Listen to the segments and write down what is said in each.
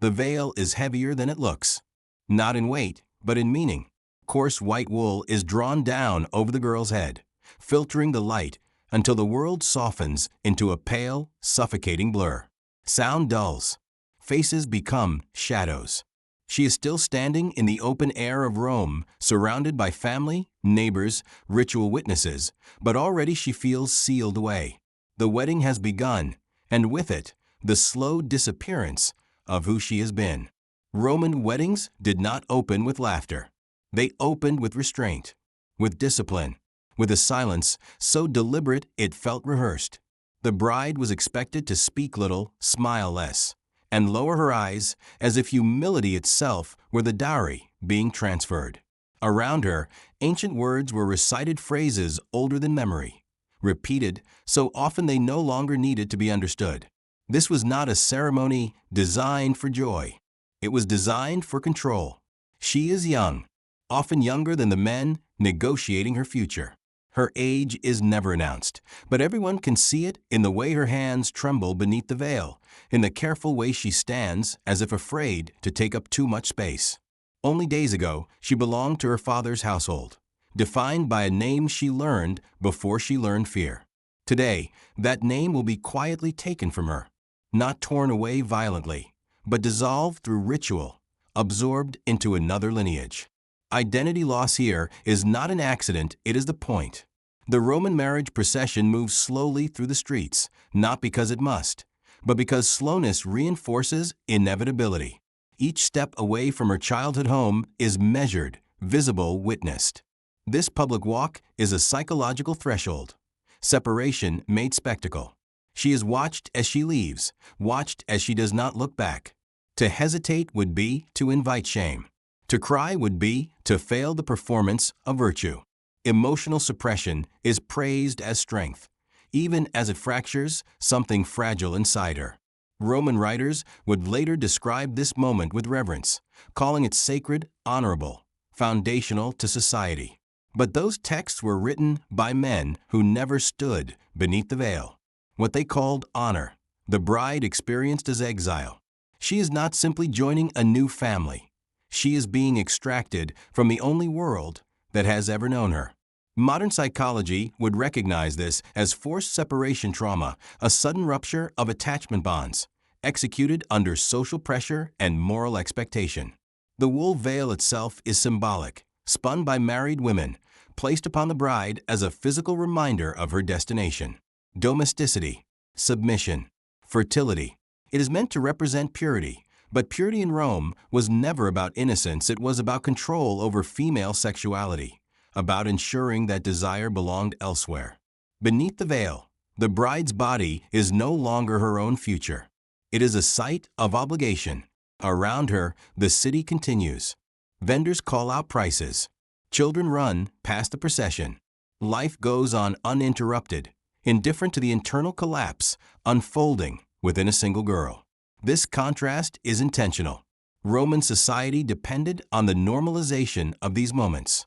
The veil is heavier than it looks. Not in weight, but in meaning. Coarse white wool is drawn down over the girl's head, filtering the light until the world softens into a pale, suffocating blur. Sound dulls. Faces become shadows. She is still standing in the open air of Rome, surrounded by family, neighbors, ritual witnesses, but already she feels sealed away. The wedding has begun, and with it, the slow disappearance of who she has been. Roman weddings did not open with laughter. They opened with restraint, with discipline, with a silence so deliberate it felt rehearsed. The bride was expected to speak little, smile less, and lower her eyes as if humility itself were the dowry being transferred. Around her, ancient words were recited, phrases older than memory, repeated so often they no longer needed to be understood. This was not a ceremony designed for joy. It was designed for control. She is young, often younger than the men negotiating her future. Her age is never announced, but everyone can see it in the way her hands tremble beneath the veil, in the careful way she stands as if afraid to take up too much space. Only days ago, she belonged to her father's household, defined by a name she learned before she learned fear. Today, that name will be quietly taken from her, not torn away violently, but dissolved through ritual, absorbed into another lineage. Identity loss here is not an accident, it is the point. The Roman marriage procession moves slowly through the streets, not because it must, but because slowness reinforces inevitability. Each step away from her childhood home is measured, visible, witnessed. This public walk is a psychological threshold. Separation made spectacle. She is watched as she leaves, watched as she does not look back. To hesitate would be to invite shame. To cry would be to fail the performance of virtue. Emotional suppression is praised as strength, even as it fractures something fragile inside her. Roman writers would later describe this moment with reverence, calling it sacred, honorable, foundational to society. But those texts were written by men who never stood beneath the veil. What they called honor, the bride experienced as exile. She is not simply joining a new family. She is being extracted from the only world that has ever known her. Modern psychology would recognize this as forced separation trauma, a sudden rupture of attachment bonds, executed under social pressure and moral expectation. The wool veil itself is symbolic, spun by married women, placed upon the bride as a physical reminder of her destination. Domesticity, submission, fertility. It is meant to represent purity, but purity in Rome was never about innocence, it was about control over female sexuality, about ensuring that desire belonged elsewhere. Beneath the veil, the bride's body is no longer her own future. It is a site of obligation. Around her, the city continues. Vendors call out prices. Children run past the procession. Life goes on uninterrupted, indifferent to the internal collapse unfolding within a single girl. This contrast is intentional. Roman society depended on the normalization of these moments.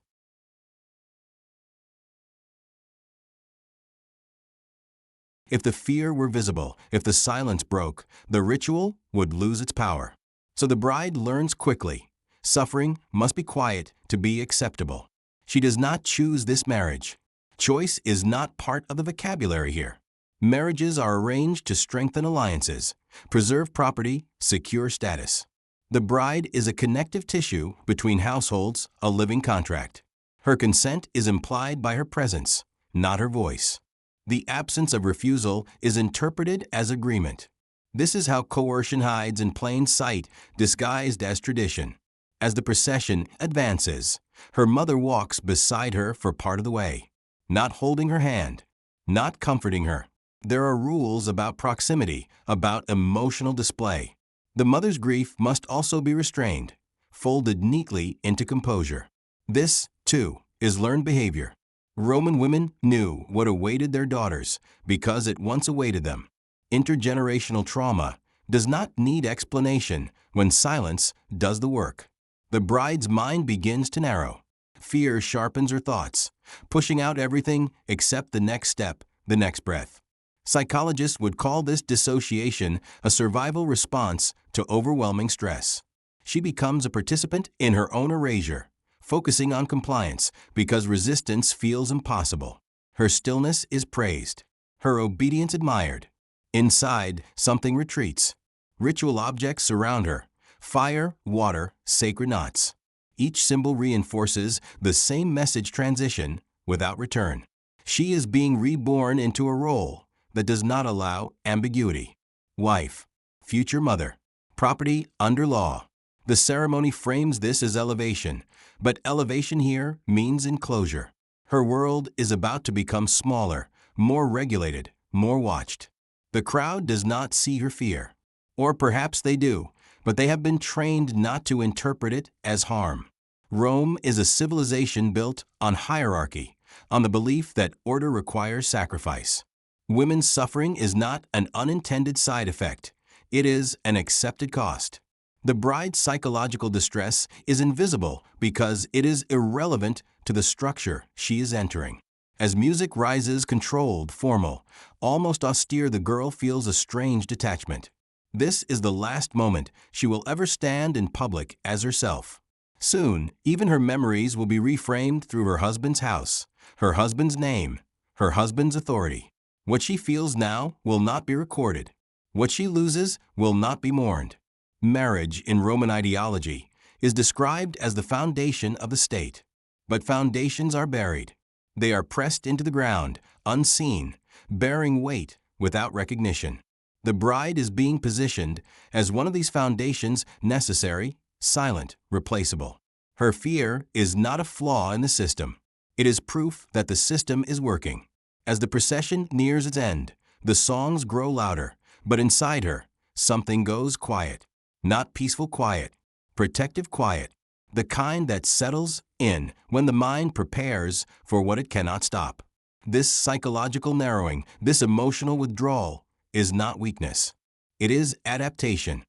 If the fear were visible, if the silence broke, the ritual would lose its power. So the bride learns quickly. Suffering must be quiet to be acceptable. She does not choose this marriage. Choice is not part of the vocabulary here. Marriages are arranged to strengthen alliances, preserve property, secure status. The bride is a connective tissue between households, a living contract. Her consent is implied by her presence, not her voice. The absence of refusal is interpreted as agreement. This is how coercion hides in plain sight, disguised as tradition. As the procession advances, her mother walks beside her for part of the way, not holding her hand, not comforting her. There are rules about proximity, about emotional display. The mother's grief must also be restrained, folded neatly into composure. This, too, is learned behavior. Roman women knew what awaited their daughters because it once awaited them. Intergenerational trauma does not need explanation when silence does the work. The bride's mind begins to narrow. Fear sharpens her thoughts, pushing out everything except the next step, the next breath. Psychologists would call this dissociation a survival response to overwhelming stress. She becomes a participant in her own erasure, focusing on compliance because resistance feels impossible. Her stillness is praised, her obedience admired. Inside, something retreats. Ritual objects surround her: fire, water, sacred knots. Each symbol reinforces the same message: transition without return. She is being reborn into a role that does not allow ambiguity. Wife, future mother, property under law. The ceremony frames this as elevation, but elevation here means enclosure. Her world is about to become smaller, more regulated, more watched. The crowd does not see her fear. Or perhaps they do, but they have been trained not to interpret it as harm. Rome is a civilization built on hierarchy, on the belief that order requires sacrifice. Women's suffering is not an unintended side effect. It is an accepted cost. The bride's psychological distress is invisible because it is irrelevant to the structure she is entering. As music rises, controlled, formal, almost austere, the girl feels a strange detachment. This is the last moment she will ever stand in public as herself. Soon, even her memories will be reframed through her husband's house, her husband's name, her husband's authority. What she feels now will not be recorded. What she loses will not be mourned. Marriage in Roman ideology is described as the foundation of the state. But foundations are buried. They are pressed into the ground, unseen, bearing weight without recognition. The bride is being positioned as one of these foundations, necessary, silent, replaceable. Her fear is not a flaw in the system. It is proof that the system is working. As the procession nears its end, the songs grow louder, but inside her, something goes quiet. Not peaceful quiet, protective quiet, the kind that settles in when the mind prepares for what it cannot stop. This psychological narrowing, this emotional withdrawal, is not weakness. It is adaptation.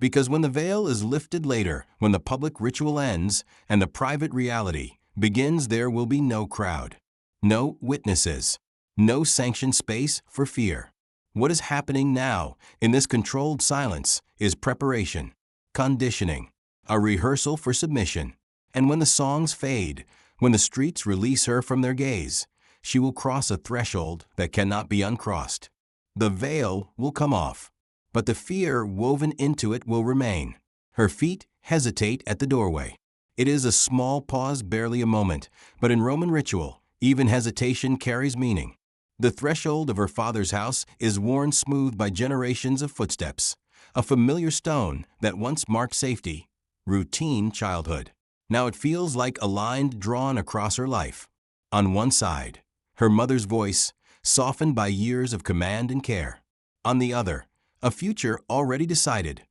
Because when the veil is lifted later, when the public ritual ends and the private reality begins, there will be no crowd, no witnesses, no sanctioned space for fear. What is happening now in this controlled silence is preparation, conditioning, a rehearsal for submission. And when the songs fade, when the streets release her from their gaze, she will cross a threshold that cannot be uncrossed. The veil will come off, but the fear woven into it will remain. Her feet hesitate at the doorway. It is a small pause, barely a moment, but in Roman ritual, even hesitation carries meaning. The threshold of her father's house is worn smooth by generations of footsteps, a familiar stone that once marked safety, routine childhood. Now it feels like a line drawn across her life. On one side, her mother's voice, softened by years of command and care. On the other, a future already decided,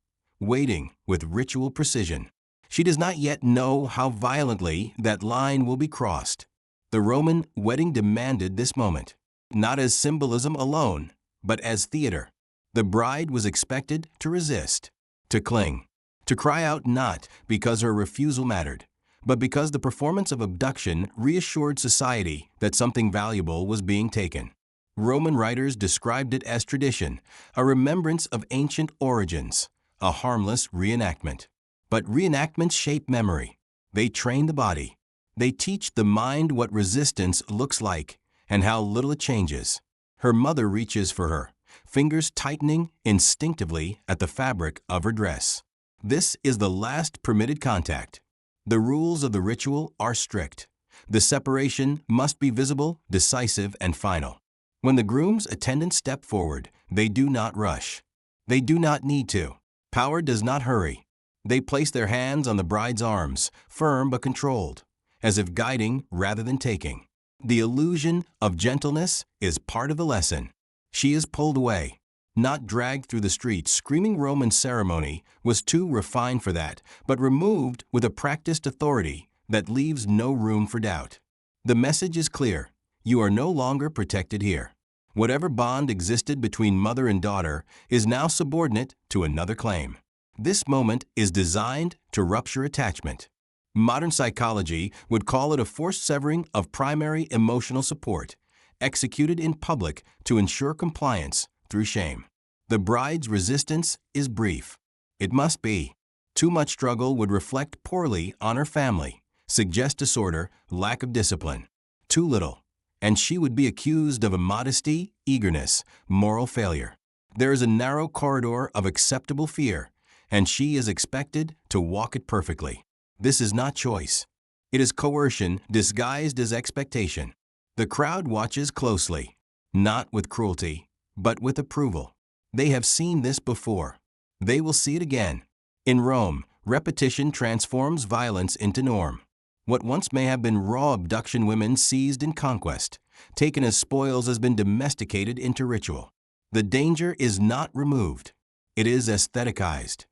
waiting with ritual precision. She does not yet know how violently that line will be crossed. The Roman wedding demanded this moment. Not as symbolism alone, but as theater. The bride was expected to resist, to cling, to cry out, not because her refusal mattered, but because the performance of abduction reassured society that something valuable was being taken. Roman writers described it as tradition, a remembrance of ancient origins, a harmless reenactment. But reenactments shape memory. They train the body. They teach the mind what resistance looks like and how little it changes. Her mother reaches for her, fingers tightening instinctively at the fabric of her dress. This is the last permitted contact. The rules of the ritual are strict. The separation must be visible, decisive, and final. When the groom's attendants step forward, they do not rush. They do not need to. Power does not hurry. They place their hands on the bride's arms, firm but controlled, as if guiding rather than taking. The illusion of gentleness is part of the lesson. She is pulled away, not dragged through the streets. Screaming Roman ceremony was too refined for that, but removed with a practiced authority that leaves no room for doubt. The message is clear. You are no longer protected here. Whatever bond existed between mother and daughter is now subordinate to another claim. This moment is designed to rupture attachment. Modern psychology would call it a forced severing of primary emotional support, executed in public to ensure compliance through shame. The bride's resistance is brief. It must be. Too much struggle would reflect poorly on her family, suggest disorder, lack of discipline. Too little, and she would be accused of immodesty, eagerness, moral failure. There is a narrow corridor of acceptable fear, and she is expected to walk it perfectly. This is not choice. It is coercion disguised as expectation. The crowd watches closely, not with cruelty, but with approval. They have seen this before. They will see it again. In Rome, repetition transforms violence into norm. What once may have been raw abduction women seized in conquest, taken as spoils, has been domesticated into ritual. The danger is not removed. It is aestheticized.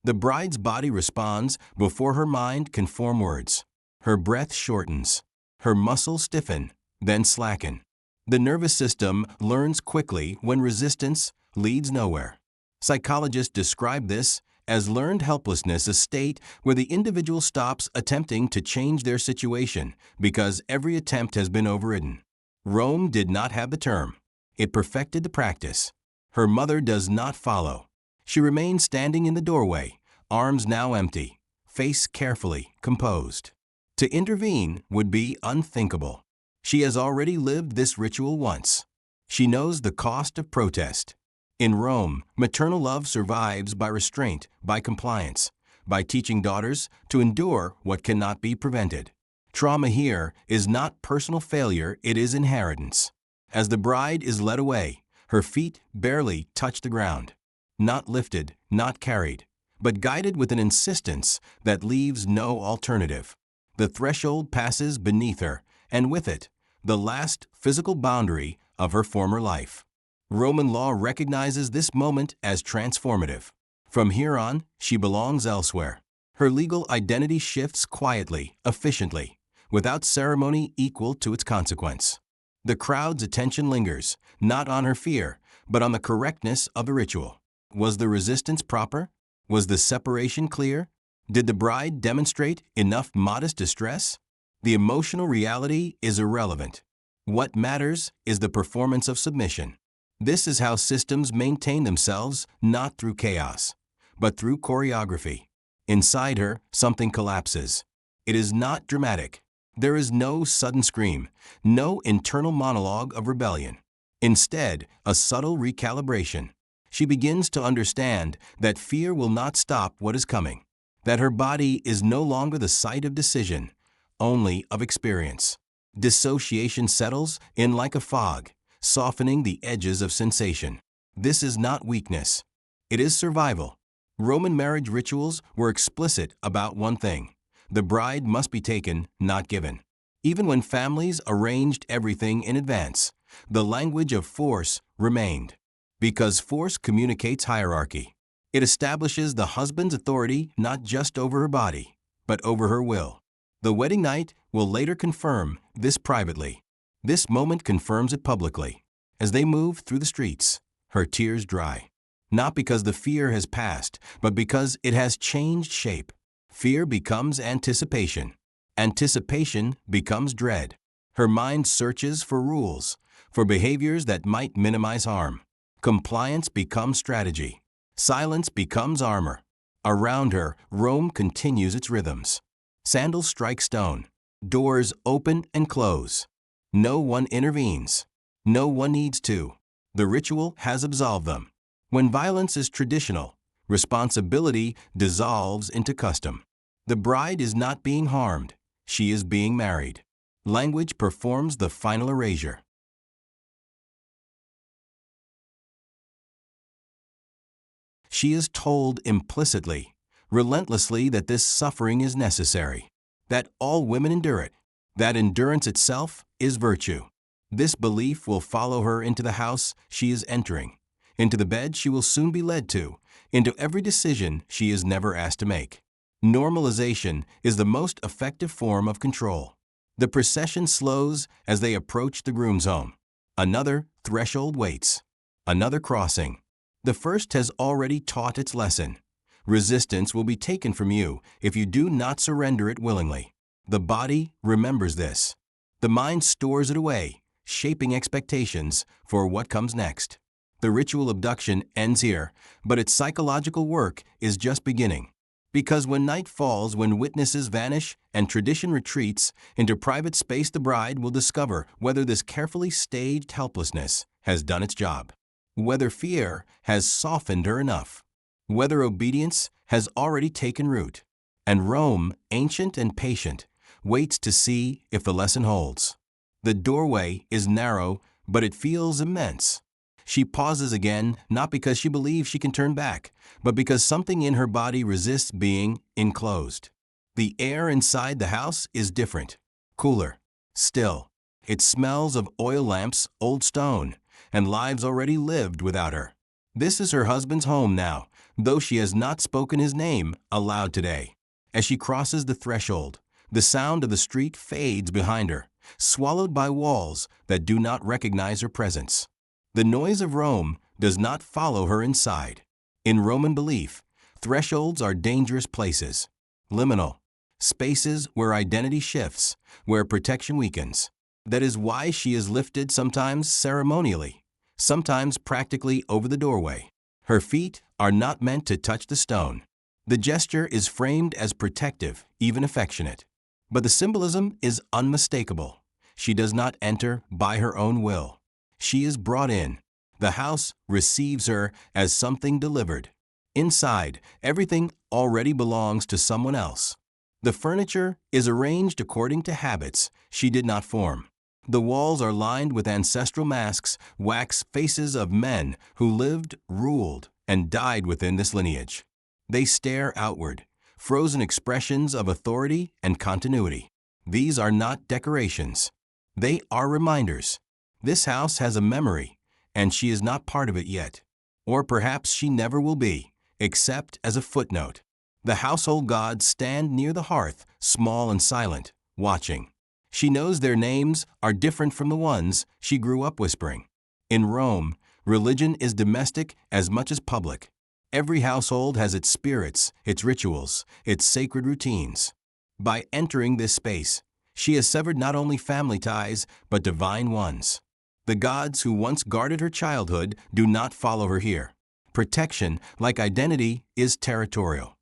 The bride's body responds before her mind can form words. Her breath shortens. Her muscles stiffen, then slacken. The nervous system learns quickly when resistance leads nowhere. Psychologists describe this as learned helplessness, a state where the individual stops attempting to change their situation because every attempt has been overridden. Rome did not have the term. It perfected the practice. Her mother does not follow. She remains standing in the doorway, arms now empty, face carefully composed. To intervene would be unthinkable. She has already lived this ritual once. She knows the cost of protest. In Rome, maternal love survives by restraint, by compliance, by teaching daughters to endure what cannot be prevented. Trauma here is not personal failure, it is inheritance. As the bride is led away, her feet barely touch the ground. Not lifted, not carried, but guided with an insistence that leaves no alternative. The threshold passes beneath her, and with it, the last physical boundary of her former life. Roman law recognizes this moment as transformative. From here on, she belongs elsewhere. Her legal identity shifts quietly, efficiently, without ceremony equal to its consequence. The crowd's attention lingers, not on her fear, but on the correctness of the ritual. Was the resistance proper? Was the separation clear? Did the bride demonstrate enough modest distress? The emotional reality is irrelevant. What matters is the performance of submission. This is how systems maintain themselves, not through chaos, but through choreography. Inside her, something collapses. It is not dramatic. There is no sudden scream, no internal monologue of rebellion. Instead, a subtle recalibration. She begins to understand that fear will not stop what is coming, that her body is no longer the site of decision, only of experience. Dissociation settles in like a fog, softening the edges of sensation. This is not weakness. It is survival. Roman marriage rituals were explicit about one thing. The bride must be taken, not given. Even when families arranged everything in advance, the language of force remained. Because force communicates hierarchy. It establishes the husband's authority not just over her body, but over her will. The wedding night will later confirm this privately. This moment confirms it publicly. As they move through the streets, her tears dry. Not because the fear has passed, but because it has changed shape. Fear becomes anticipation. Anticipation becomes dread. Her mind searches for rules, for behaviors that might minimize harm. Compliance becomes strategy. Silence becomes armor. Around her, Rome continues its rhythms. Sandals strike stone. Doors open and close. No one intervenes. No one needs to. The ritual has absolved them. When violence is traditional, responsibility dissolves into custom. The bride is not being harmed. She is being married. Language performs the final erasure. She is told implicitly, relentlessly, that this suffering is necessary, that all women endure it, that endurance itself is virtue. This belief will follow her into the house she is entering, into the bed she will soon be led to, into every decision she is never asked to make. Normalization is the most effective form of control. The procession slows as they approach the groom's home. Another threshold waits. Another crossing. The first has already taught its lesson. Resistance will be taken from you if you do not surrender it willingly. The body remembers this. The mind stores it away, shaping expectations for what comes next. The ritual abduction ends here, but its psychological work is just beginning. Because when night falls, when witnesses vanish, and tradition retreats into private space, the bride will discover whether this carefully staged helplessness has done its job, whether fear has softened her enough, whether obedience has already taken root. And Rome, ancient and patient, waits to see if the lesson holds. The doorway is narrow, but it feels immense. She pauses again, not because she believes she can turn back, but because something in her body resists being enclosed. The air inside the house is different, cooler, still. It smells of oil lamps, old stone, and lives already lived without her. This is her husband's home now, though she has not spoken his name aloud today. As she crosses the threshold, the sound of the street fades behind her, swallowed by walls that do not recognize her presence. The noise of Rome does not follow her inside. In Roman belief, thresholds are dangerous places, liminal, spaces where identity shifts, where protection weakens. That is why she is lifted sometimes ceremonially, sometimes practically over the doorway. Her feet are not meant to touch the stone. The gesture is framed as protective, even affectionate. But the symbolism is unmistakable. She does not enter by her own will. She is brought in. The house receives her as something delivered. Inside, everything already belongs to someone else. The furniture is arranged according to habits she did not form. The walls are lined with ancestral masks, wax faces of men who lived, ruled, and died within this lineage. They stare outward, frozen expressions of authority and continuity. These are not decorations. They are reminders. This house has a memory, and she is not part of it yet. Or perhaps she never will be, except as a footnote. The household gods stand near the hearth, small and silent, watching. She knows their names are different from the ones she grew up whispering. In Rome, religion is domestic as much as public. Every household has its spirits, its rituals, its sacred routines. By entering this space, she has severed not only family ties, but divine ones. The gods who once guarded her childhood do not follow her here. Protection, like identity, is territorial.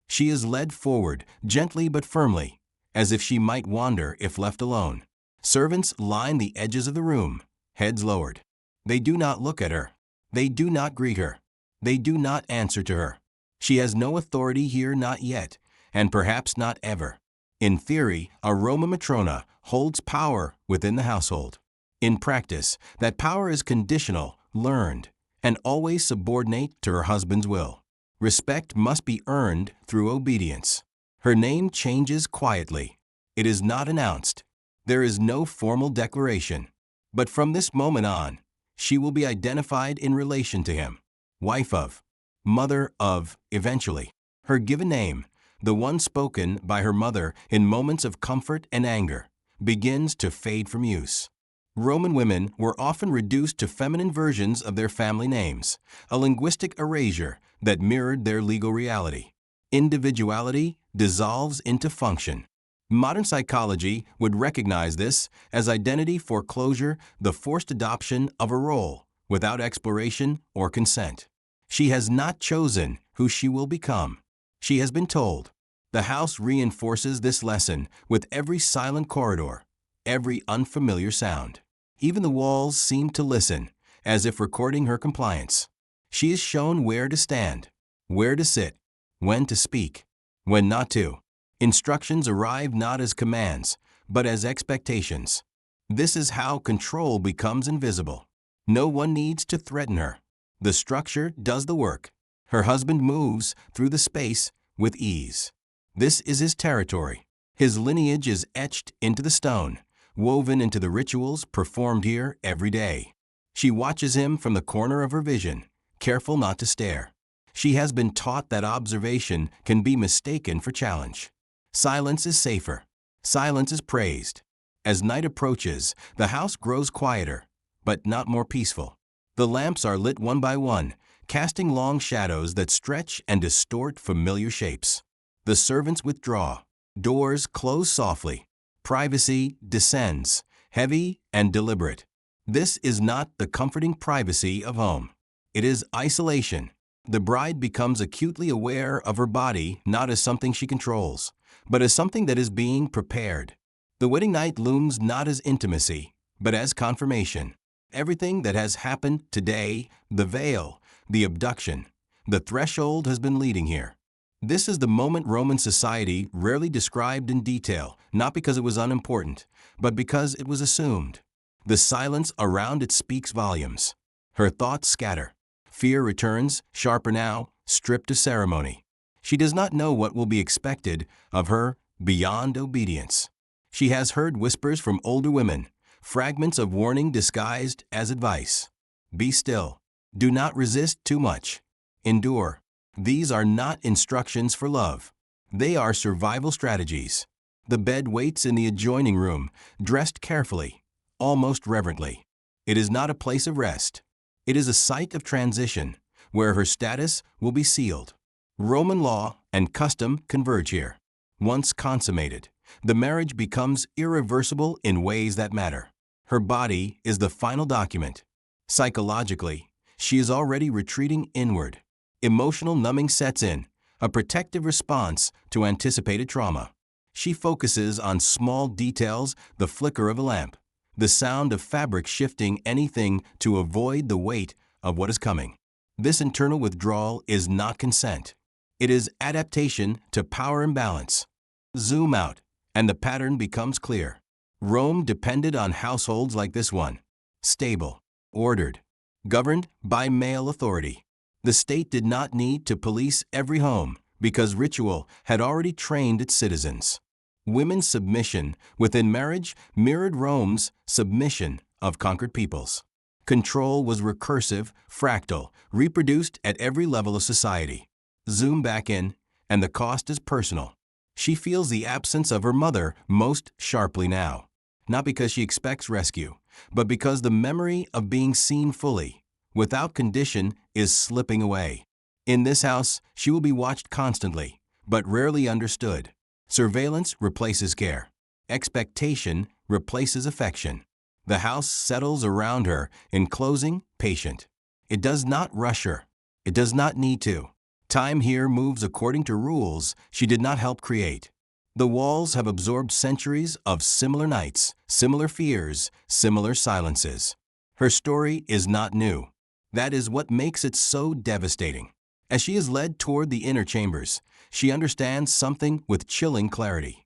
She is led forward, gently but firmly, as if she might wander if left alone. Servants line the edges of the room, heads lowered. They do not look at her. They do not greet her. They do not answer to her. She has no authority here, not yet, and perhaps not ever. In theory, a Roma matrona holds power within the household. In practice, that power is conditional, learned, and always subordinate to her husband's will. Respect must be earned through obedience. Her name changes quietly. It is not announced. There is no formal declaration. But from this moment on, she will be identified in relation to him. Wife of, mother of, eventually. Her given name, the one spoken by her mother in moments of comfort and anger, begins to fade from use. Roman women were often reduced to feminine versions of their family names, a linguistic erasure that mirrored their legal reality. Individuality dissolves into function. Modern psychology would recognize this as identity foreclosure, the forced adoption of a role without exploration or consent. She has not chosen who she will become. She has been told. The house reinforces this lesson with every silent corridor, every unfamiliar sound. Even the walls seem to listen, as if recording her compliance. She is shown where to stand, where to sit, when to speak, when not to. Instructions arrive not as commands, but as expectations. This is how control becomes invisible. No one needs to threaten her. The structure does the work. Her husband moves through the space with ease. This is his territory. His lineage is etched into the stone, woven into the rituals performed here every day. She watches him from the corner of her vision, careful not to stare. She has been taught that observation can be mistaken for challenge. Silence is safer. Silence is praised. As night approaches, the house grows quieter, but not more peaceful. The lamps are lit one by one, casting long shadows that stretch and distort familiar shapes. The servants withdraw. Doors close softly. Privacy descends, heavy and deliberate. This is not the comforting privacy of home. It is isolation. The bride becomes acutely aware of her body not as something she controls, but as something that is being prepared. The wedding night looms not as intimacy, but as confirmation. Everything that has happened today, the veil, the abduction, the threshold has been leading here. This is the moment Roman society rarely described in detail, not because it was unimportant, but because it was assumed. The silence around it speaks volumes. Her thoughts scatter. Fear returns, sharper now, stripped of ceremony. She does not know what will be expected of her beyond obedience. She has heard whispers from older women, fragments of warning disguised as advice. Be still. Do not resist too much. Endure. These are not instructions for love. They are survival strategies. The bed waits in the adjoining room, dressed carefully, almost reverently. It is not a place of rest. It is a site of transition, where her status will be sealed. Roman law and custom converge here. Once consummated, the marriage becomes irreversible in ways that matter. Her body is the final document. Psychologically, she is already retreating inward. Emotional numbing sets in, a protective response to anticipated trauma. She focuses on small details, the flicker of a lamp, the sound of fabric shifting, anything to avoid the weight of what is coming. This internal withdrawal is not consent. It is adaptation to power imbalance. Zoom out, and the pattern becomes clear. Rome depended on households like this one. Stable, ordered, governed by male authority. The state did not need to police every home because ritual had already trained its citizens. Women's submission within marriage mirrored Rome's submission of conquered peoples. Control was recursive, fractal, reproduced at every level of society. Zoom back in, and the cost is personal. She feels the absence of her mother most sharply now, not because she expects rescue, but because the memory of being seen fully, without condition, is slipping away. In this house, she will be watched constantly, but rarely understood. Surveillance replaces care. Expectation replaces affection. The house settles around her, enclosing, patient. It does not rush her. It does not need to. Time here moves according to rules she did not help create. The walls have absorbed centuries of similar nights, similar fears, similar silences. Her story is not new. That is what makes it so devastating. As she is led toward the inner chambers, she understands something with chilling clarity.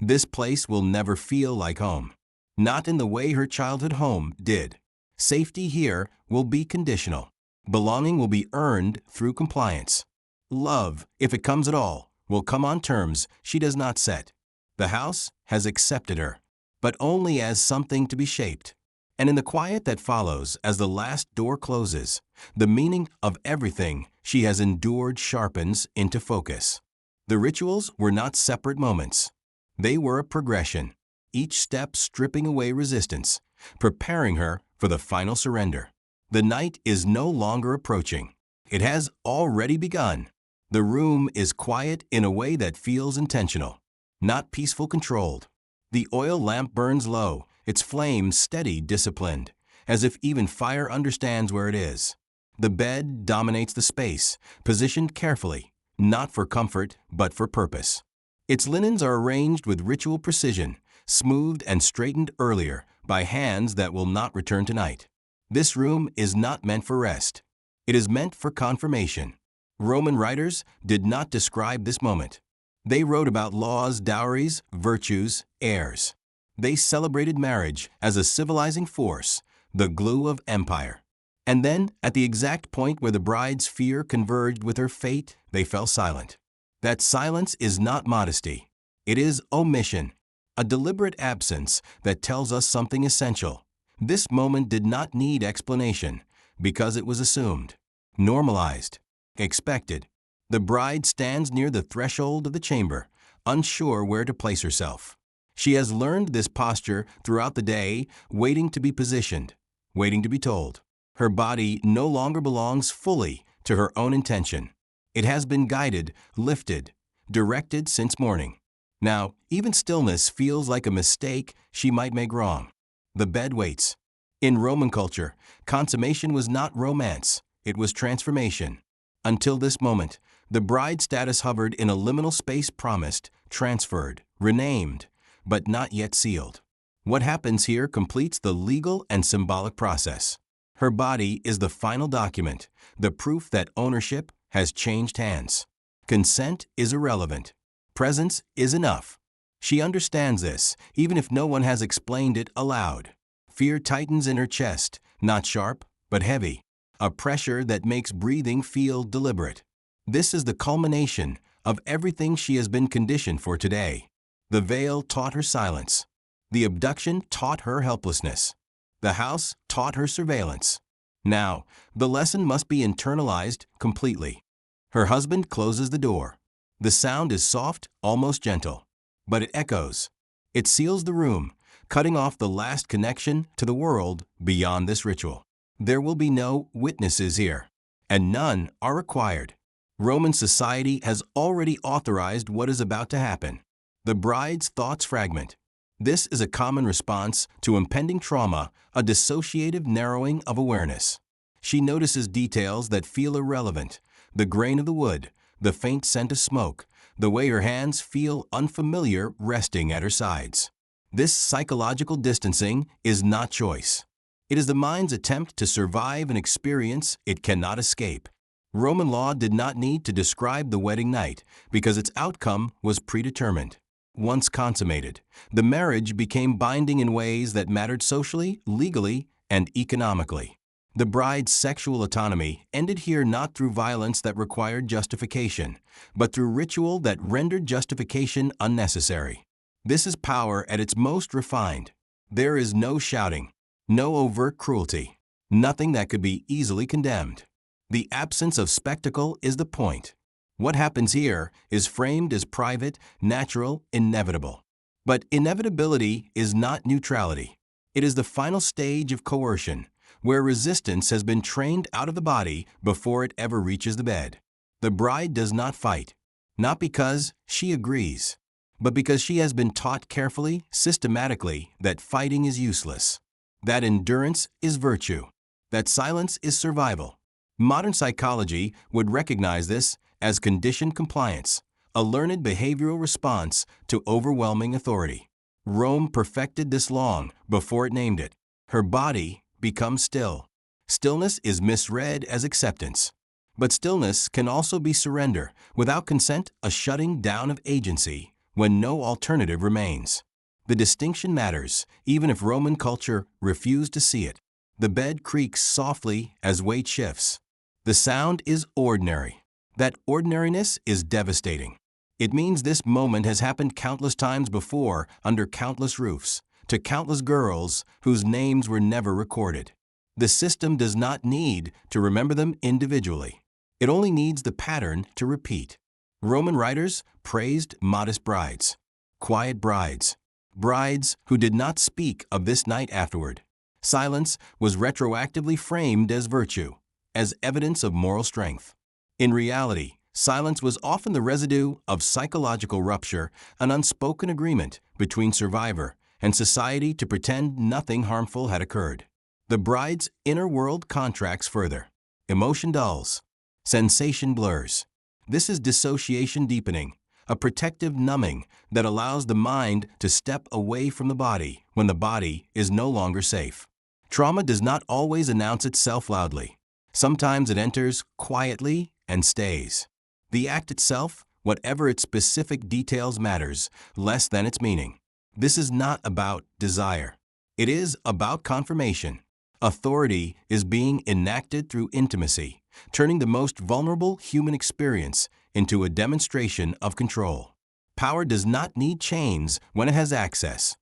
This place will never feel like home. Not in the way her childhood home did. Safety here will be conditional. Belonging will be earned through compliance. Love, if it comes at all, will come on terms she does not set. The house has accepted her, but only as something to be shaped. And in the quiet that follows as the last door closes, the meaning of everything she has endured sharpens into focus. The rituals were not separate moments. They were a progression, each step stripping away resistance, preparing her for the final surrender. The night is no longer approaching. It has already begun. The room is quiet in a way that feels intentional, not peaceful, controlled. The oil lamp burns low, its flame steady, disciplined, as if even fire understands where it is. The bed dominates the space, positioned carefully, not for comfort, but for purpose. Its linens are arranged with ritual precision, smoothed and straightened earlier by hands that will not return tonight. This room is not meant for rest. It is meant for confirmation. Roman writers did not describe this moment. They wrote about laws, dowries, virtues, heirs. They celebrated marriage as a civilizing force, the glue of empire. And then, at the exact point where the bride's fear converged with her fate, they fell silent. That silence is not modesty. It is omission, a deliberate absence that tells us something essential. This moment did not need explanation because it was assumed, normalized, expected. The bride stands near the threshold of the chamber, unsure where to place herself. She has learned this posture throughout the day, waiting to be positioned, waiting to be told. Her body no longer belongs fully to her own intention. It has been guided, lifted, directed since morning. Now, even stillness feels like a mistake she might make wrong. The bed waits. In Roman culture, consummation was not romance, it was transformation. Until this moment, the bride status hovered in a liminal space promised, transferred, renamed, but not yet sealed. What happens here completes the legal and symbolic process. Her body is the final document, the proof that ownership has changed hands. Consent is irrelevant. Presence is enough. She understands this, even if no one has explained it aloud. Fear tightens in her chest, not sharp, but heavy, a pressure that makes breathing feel deliberate. This is the culmination of everything she has been conditioned for today. The veil taught her silence. The abduction taught her helplessness. The house taught her surveillance. Now, the lesson must be internalized completely. Her husband closes the door. The sound is soft, almost gentle, but it echoes. It seals the room, cutting off the last connection to the world beyond this ritual. There will be no witnesses here, and none are required. Roman society has already authorized what is about to happen. The bride's thoughts fragment. This is a common response to impending trauma, a dissociative narrowing of awareness. She notices details that feel irrelevant, the grain of the wood, the faint scent of smoke, the way her hands feel unfamiliar resting at her sides. This psychological distancing is not choice. It is the mind's attempt to survive an experience it cannot escape. Roman law did not need to describe the wedding night because its outcome was predetermined. Once consummated, the marriage became binding in ways that mattered socially, legally, and economically. The bride's sexual autonomy ended here not through violence that required justification, but through ritual that rendered justification unnecessary. This is power at its most refined. There is no shouting, no overt cruelty, nothing that could be easily condemned. The absence of spectacle is the point. What happens here is framed as private, natural, inevitable. But inevitability is not neutrality. It is the final stage of coercion, where resistance has been trained out of the body before it ever reaches the bed. The bride does not fight, not because she agrees, but because she has been taught carefully, systematically, that fighting is useless, that endurance is virtue, that silence is survival. Modern psychology would recognize this as conditioned compliance, a learned behavioral response to overwhelming authority. Rome perfected this long before it named it. Her body becomes still. Stillness is misread as acceptance. But stillness can also be surrender, without consent, a shutting down of agency when no alternative remains. The distinction matters, even if Roman culture refused to see it. The bed creaks softly as weight shifts. The sound is ordinary. That ordinariness is devastating. It means this moment has happened countless times before under countless roofs, to countless girls whose names were never recorded. The system does not need to remember them individually. It only needs the pattern to repeat. Roman writers praised modest brides, quiet brides, brides who did not speak of this night afterward. Silence was retroactively framed as virtue, as evidence of moral strength. In reality, silence was often the residue of psychological rupture, an unspoken agreement between survivor and society to pretend nothing harmful had occurred. The bride's inner world contracts further. Emotion dulls. Sensation blurs. This is dissociation deepening, a protective numbing that allows the mind to step away from the body when the body is no longer safe. Trauma does not always announce itself loudly. Sometimes it enters quietly and stays. The act itself, whatever its specific details, matters less than its meaning. This is not about desire. It is about confirmation. Authority is being enacted through intimacy, turning the most vulnerable human experience into a demonstration of control. Power does not need chains when it has access.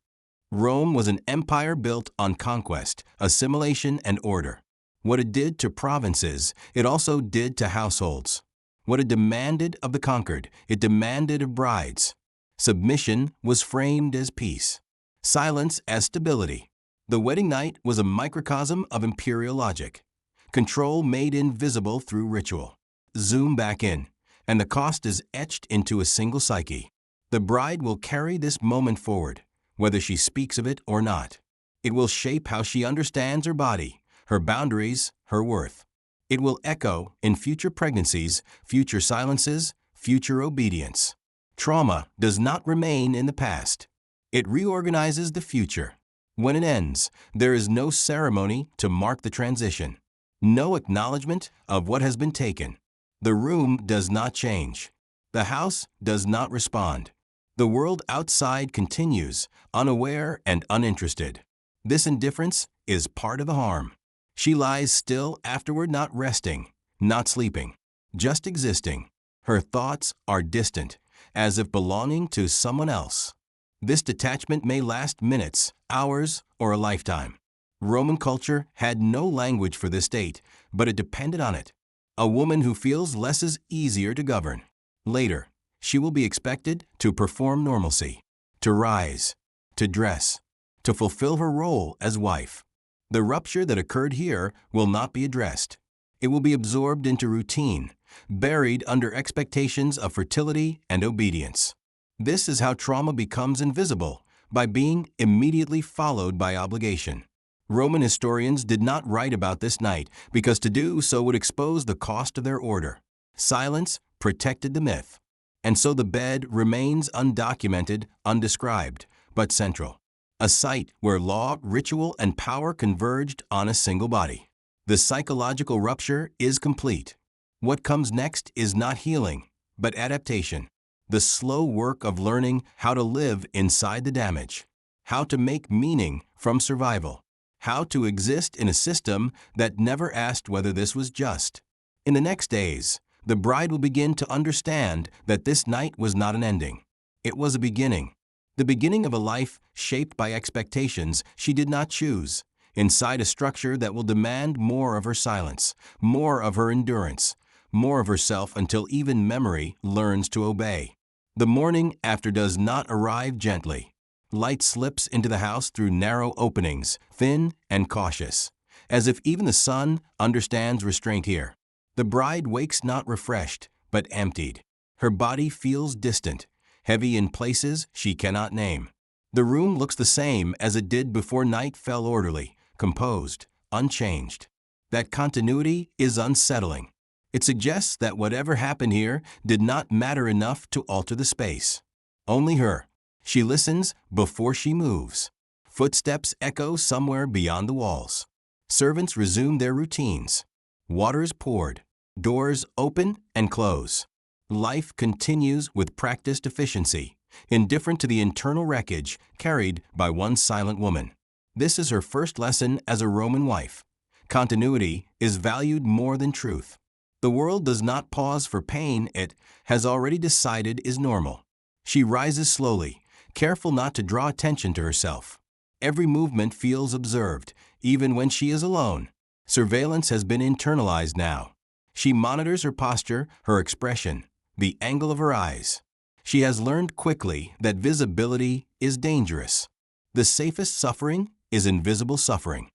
Rome was an empire built on conquest, assimilation, and order. What it did to provinces, it also did to households. What it demanded of the conquered, it demanded of brides. Submission was framed as peace. Silence as stability. The wedding night was a microcosm of imperial logic. Control made invisible through ritual. Zoom back in, and the cost is etched into a single psyche. The bride will carry this moment forward, whether she speaks of it or not. It will shape how she understands her body, her boundaries, her worth. It will echo in future pregnancies, future silences, future obedience. Trauma does not remain in the past. It reorganizes the future. When it ends, there is no ceremony to mark the transition, no acknowledgement of what has been taken. The room does not change. The house does not respond. The world outside continues, unaware and uninterested. This indifference is part of the harm. She lies still afterward, not resting, not sleeping, just existing. Her thoughts are distant, as if belonging to someone else. This detachment may last minutes, hours, or a lifetime. Roman culture had no language for this state, but it depended on it. A woman who feels less is easier to govern. Later, she will be expected to perform normalcy, to rise, to dress, to fulfill her role as wife. The rupture that occurred here will not be addressed. It will be absorbed into routine, buried under expectations of fertility and obedience. This is how trauma becomes invisible, by being immediately followed by obligation. Roman historians did not write about this night because to do so would expose the cost of their order. Silence protected the myth. And so the bed remains undocumented, undescribed, but central. A site where law, ritual, and power converged on a single body. The psychological rupture is complete. What comes next is not healing, but adaptation. The slow work of learning how to live inside the damage, how to make meaning from survival, how to exist in a system that never asked whether this was just. In the next days, the bride will begin to understand that this night was not an ending. It was a beginning. The beginning of a life shaped by expectations she did not choose, inside a structure that will demand more of her silence, more of her endurance, more of herself until even memory learns to obey. The morning after does not arrive gently. Light slips into the house through narrow openings, thin and cautious, as if even the sun understands restraint here. The bride wakes not refreshed, but emptied. Her body feels distant, heavy in places she cannot name. The room looks the same as it did before night fell, orderly, composed, unchanged. That continuity is unsettling. It suggests that whatever happened here did not matter enough to alter the space. Only her. She listens before she moves. Footsteps echo somewhere beyond the walls. Servants resume their routines. Water is poured. Doors open and close. Life continues with practiced efficiency, indifferent to the internal wreckage carried by one silent woman. This is her first lesson as a Roman wife. Continuity is valued more than truth. The world does not pause for pain it has already decided is normal. She rises slowly, careful not to draw attention to herself. Every movement feels observed, even when she is alone. Surveillance has been internalized now. She monitors her posture, her expression, the angle of her eyes. She has learned quickly that visibility is dangerous. The safest suffering is invisible suffering.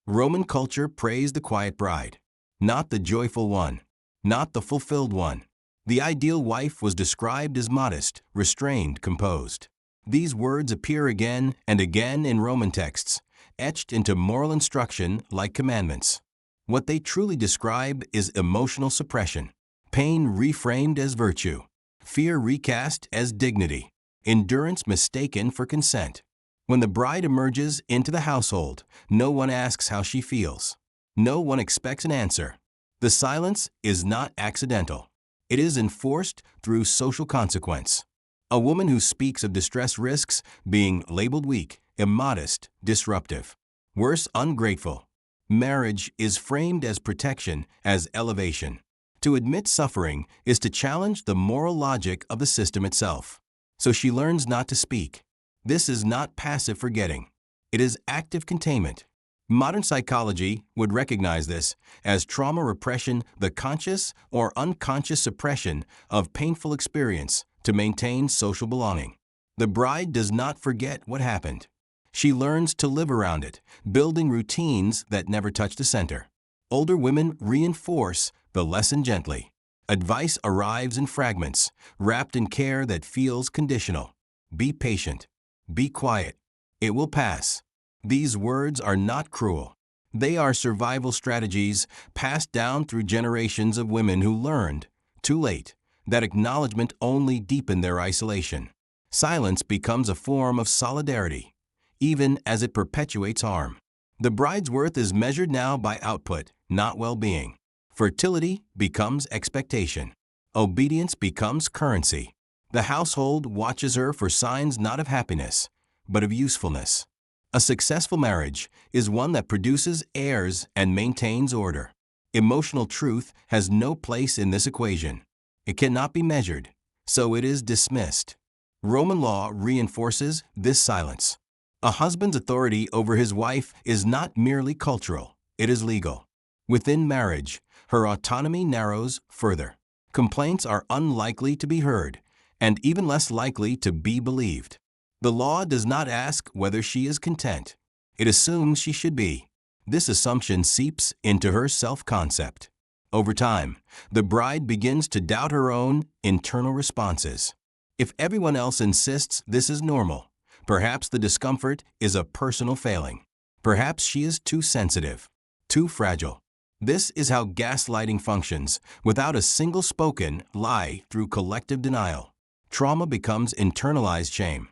Roman culture praised the quiet bride, not the joyful one, not the fulfilled one. The ideal wife was described as modest, restrained, composed. These words appear again and again in Roman texts, etched into moral instruction like commandments. What they truly describe is emotional suppression, pain reframed as virtue, fear recast as dignity, endurance mistaken for consent. When the bride emerges into the household, no one asks how she feels. No one expects an answer. The silence is not accidental. It is enforced through social consequence. A woman who speaks of distress risks being labeled weak, immodest, disruptive. Worse, ungrateful. Marriage is framed as protection, as elevation. To admit suffering is to challenge the moral logic of the system itself. So she learns not to speak. This is not passive forgetting. It is active containment. Modern psychology would recognize this as trauma repression, the conscious or unconscious suppression of painful experience to maintain social belonging. The bride does not forget what happened. She learns to live around it, building routines that never touch the center. Older women reinforce the lesson gently. Advice arrives in fragments, wrapped in care that feels conditional. Be patient. Be quiet. It will pass. These words are not cruel. They are survival strategies passed down through generations of women who learned, too late, that acknowledgement only deepened their isolation. Silence becomes a form of solidarity, even as it perpetuates harm. The bride's worth is measured now by output, not well-being. Fertility becomes expectation. Obedience becomes currency. The household watches her for signs not of happiness, but of usefulness. A successful marriage is one that produces heirs and maintains order. Emotional truth has no place in this equation. It cannot be measured, so it is dismissed. Roman law reinforces this silence. A husband's authority over his wife is not merely cultural, it is legal. Within marriage, her autonomy narrows further. Complaints are unlikely to be heard, and even less likely to be believed. The law does not ask whether she is content. It assumes she should be. This assumption seeps into her self-concept. Over time, the bride begins to doubt her own internal responses. If everyone else insists this is normal, perhaps the discomfort is a personal failing. Perhaps she is too sensitive, too fragile. This is how gaslighting functions, without a single spoken lie through collective denial. Trauma becomes internalized shame.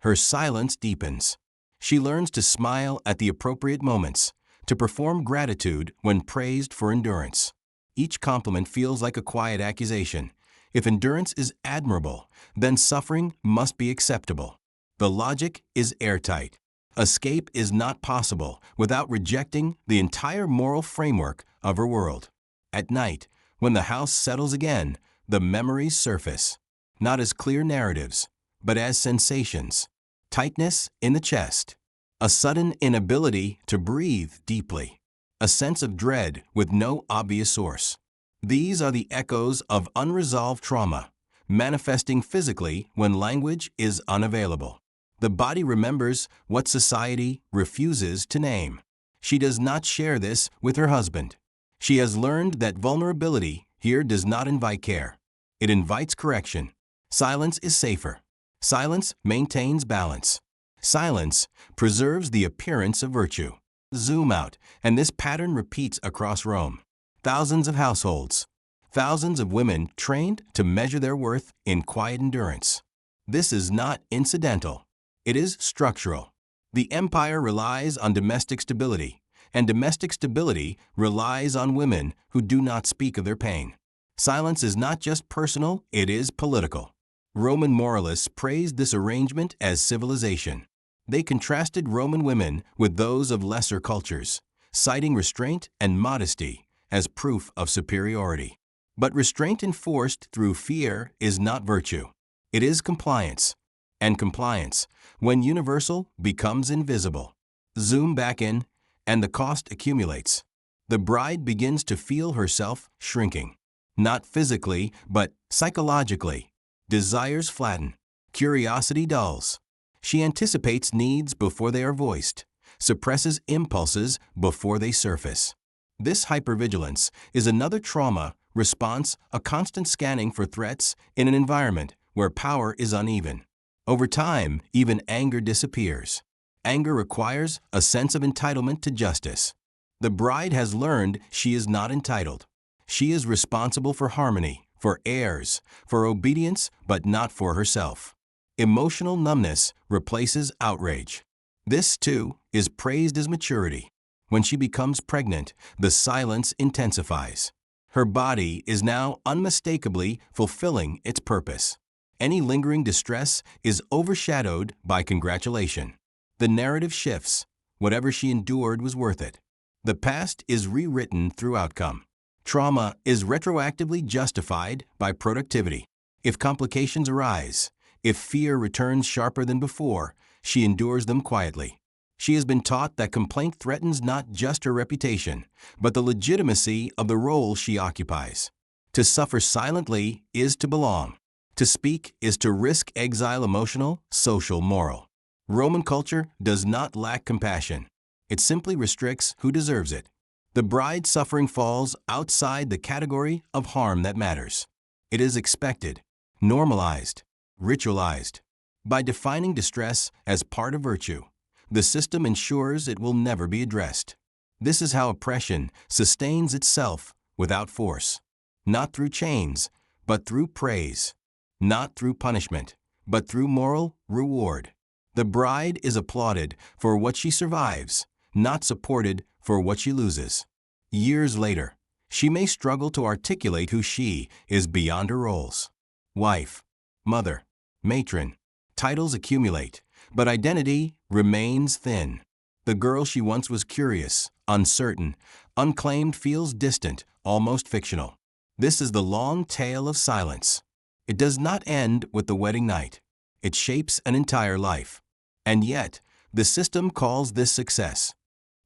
Her silence deepens. She learns to smile at the appropriate moments, to perform gratitude when praised for endurance. Each compliment feels like a quiet accusation. If endurance is admirable, then suffering must be acceptable. The logic is airtight. Escape is not possible without rejecting the entire moral framework of her world. At night, when the house settles again, the memories surface, not as clear narratives, but as sensations. Tightness in the chest, a sudden inability to breathe deeply, a sense of dread with no obvious source. These are the echoes of unresolved trauma, manifesting physically when language is unavailable. The body remembers what society refuses to name. She does not share this with her husband. She has learned that vulnerability here does not invite care. It invites correction. Silence is safer. Silence maintains balance. Silence preserves the appearance of virtue. Zoom out, and this pattern repeats across Rome. Thousands of households, thousands of women trained to measure their worth in quiet endurance. This is not incidental. It is structural. The empire relies on domestic stability, and domestic stability relies on women who do not speak of their pain. Silence is not just personal, it is political. Roman moralists praised this arrangement as civilization. They contrasted Roman women with those of lesser cultures, citing restraint and modesty as proof of superiority. But restraint enforced through fear is not virtue. It is compliance. And compliance, when universal, becomes invisible. Zoom back in, and the cost accumulates. The bride begins to feel herself shrinking. Not physically, but psychologically. Desires flatten. Curiosity dulls. She anticipates needs before they are voiced, suppresses impulses before they surface. This hypervigilance is another trauma response, a constant scanning for threats in an environment where power is uneven. Over time, even anger disappears. Anger requires a sense of entitlement to justice. The bride has learned she is not entitled. She is responsible for harmony, for heirs, for obedience, but not for herself. Emotional numbness replaces outrage. This, too, is praised as maturity. When she becomes pregnant, the silence intensifies. Her body is now unmistakably fulfilling its purpose. Any lingering distress is overshadowed by congratulation. The narrative shifts. Whatever she endured was worth it. The past is rewritten through outcome. Trauma is retroactively justified by productivity. If complications arise, if fear returns sharper than before, she endures them quietly. She has been taught that complaint threatens not just her reputation, but the legitimacy of the role she occupies. To suffer silently is to belong. To speak is to risk exile, emotional, social, moral. Roman culture does not lack compassion. It simply restricts who deserves it. The bride's suffering falls outside the category of harm that matters. It is expected, normalized, ritualized. By defining distress as part of virtue, the system ensures it will never be addressed. This is how oppression sustains itself without force, not through chains, but through praise, not through punishment, but through moral reward. The bride is applauded for what she survives, not supported for what she loses. Years later, she may struggle to articulate who she is beyond her roles. Wife, mother, matron. Titles accumulate, but identity remains thin. The girl she once was curious, uncertain, unclaimed feels distant, almost fictional. This is the long tale of silence. It does not end with the wedding night. It shapes an entire life. And yet, the system calls this success.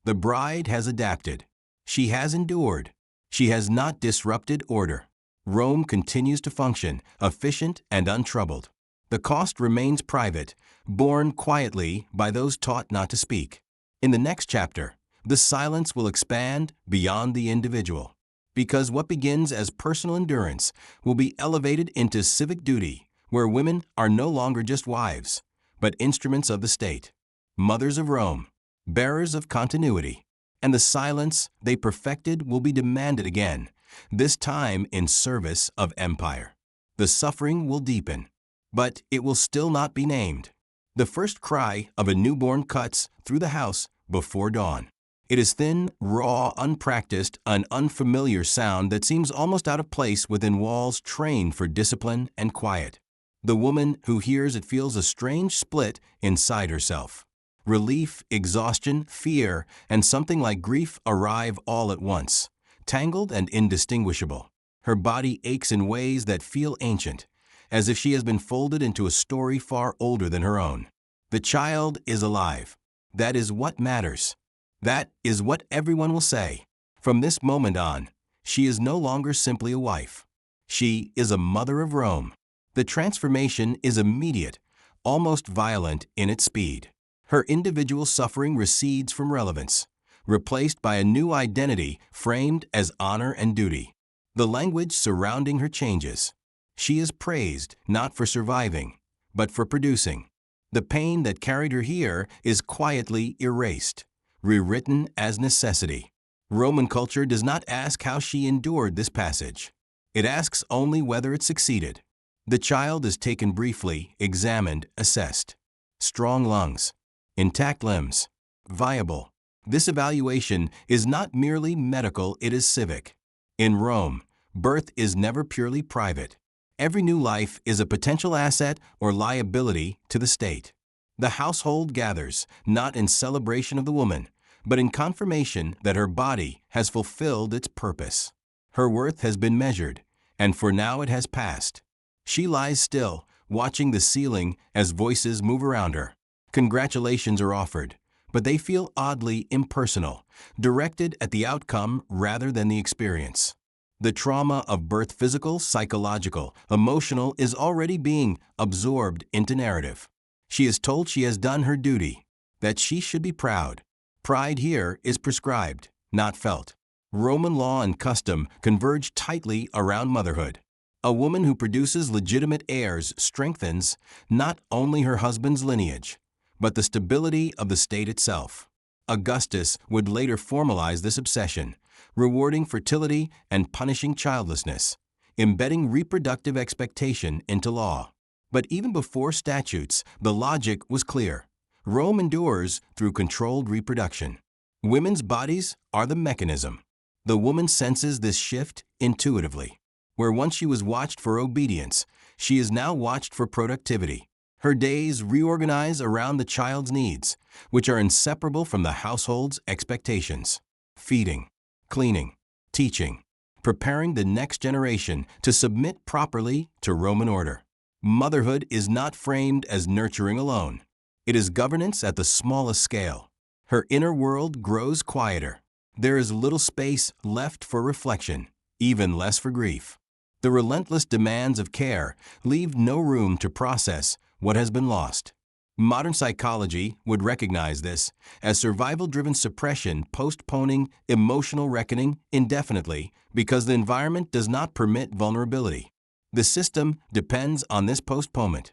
The bride has adapted. She has endured. She has not disrupted order. Rome continues to function, efficient and untroubled. The cost remains private, borne quietly by those taught not to speak. In the next chapter, the silence will expand beyond the individual, because what begins as personal endurance will be elevated into civic duty, where women are no longer just wives, but instruments of the state, mothers of Rome, bearers of continuity, and the silence they perfected will be demanded again, this time in service of empire. The suffering will deepen, but it will still not be named. The first cry of a newborn cuts through the house before dawn. It is thin, raw, unpracticed, an unfamiliar sound that seems almost out of place within walls trained for discipline and quiet. The woman who hears it feels a strange split inside herself. Relief, exhaustion, fear, and something like grief arrive all at once, tangled and indistinguishable. Her body aches in ways that feel ancient, as if she has been folded into a story far older than her own. The child is alive. That is what matters. That is what everyone will say. From this moment on, she is no longer simply a wife. She is a mother of Rome. The transformation is immediate, almost violent in its speed. Her individual suffering recedes from relevance, replaced by a new identity framed as honor and duty. The language surrounding her changes. She is praised not for surviving, but for producing. The pain that carried her here is quietly erased, rewritten as necessity. Roman culture does not ask how she endured this passage. It asks only whether it succeeded. The child is taken briefly, examined, assessed. Strong lungs, intact limbs, viable. This evaluation is not merely medical, it is civic. In Rome, birth is never purely private. Every new life is a potential asset or liability to the state. The household gathers, not in celebration of the woman, but in confirmation that her body has fulfilled its purpose. Her worth has been measured, and for now it has passed. She lies still, watching the ceiling as voices move around her. Congratulations are offered, but they feel oddly impersonal, directed at the outcome rather than the experience. The trauma of birth, physical, psychological, emotional, is already being absorbed into narrative. She is told she has done her duty, that she should be proud. Pride here is prescribed, not felt. Roman law and custom converge tightly around motherhood. A woman who produces legitimate heirs strengthens not only her husband's lineage, but the stability of the state itself. Augustus would later formalize this obsession, rewarding fertility and punishing childlessness, embedding reproductive expectation into law. But even before statutes, the logic was clear. Rome endures through controlled reproduction. Women's bodies are the mechanism. The woman senses this shift intuitively. Where once she was watched for obedience, she is now watched for productivity. Her days reorganize around the child's needs, which are inseparable from the household's expectations. Feeding, cleaning, teaching, preparing the next generation to submit properly to Roman order. Motherhood is not framed as nurturing alone. It is governance at the smallest scale. Her inner world grows quieter. There is little space left for reflection, even less for grief. The relentless demands of care leave no room to process what has been lost. Modern psychology would recognize this as survival-driven suppression postponing emotional reckoning indefinitely because the environment does not permit vulnerability. The system depends on this postponement.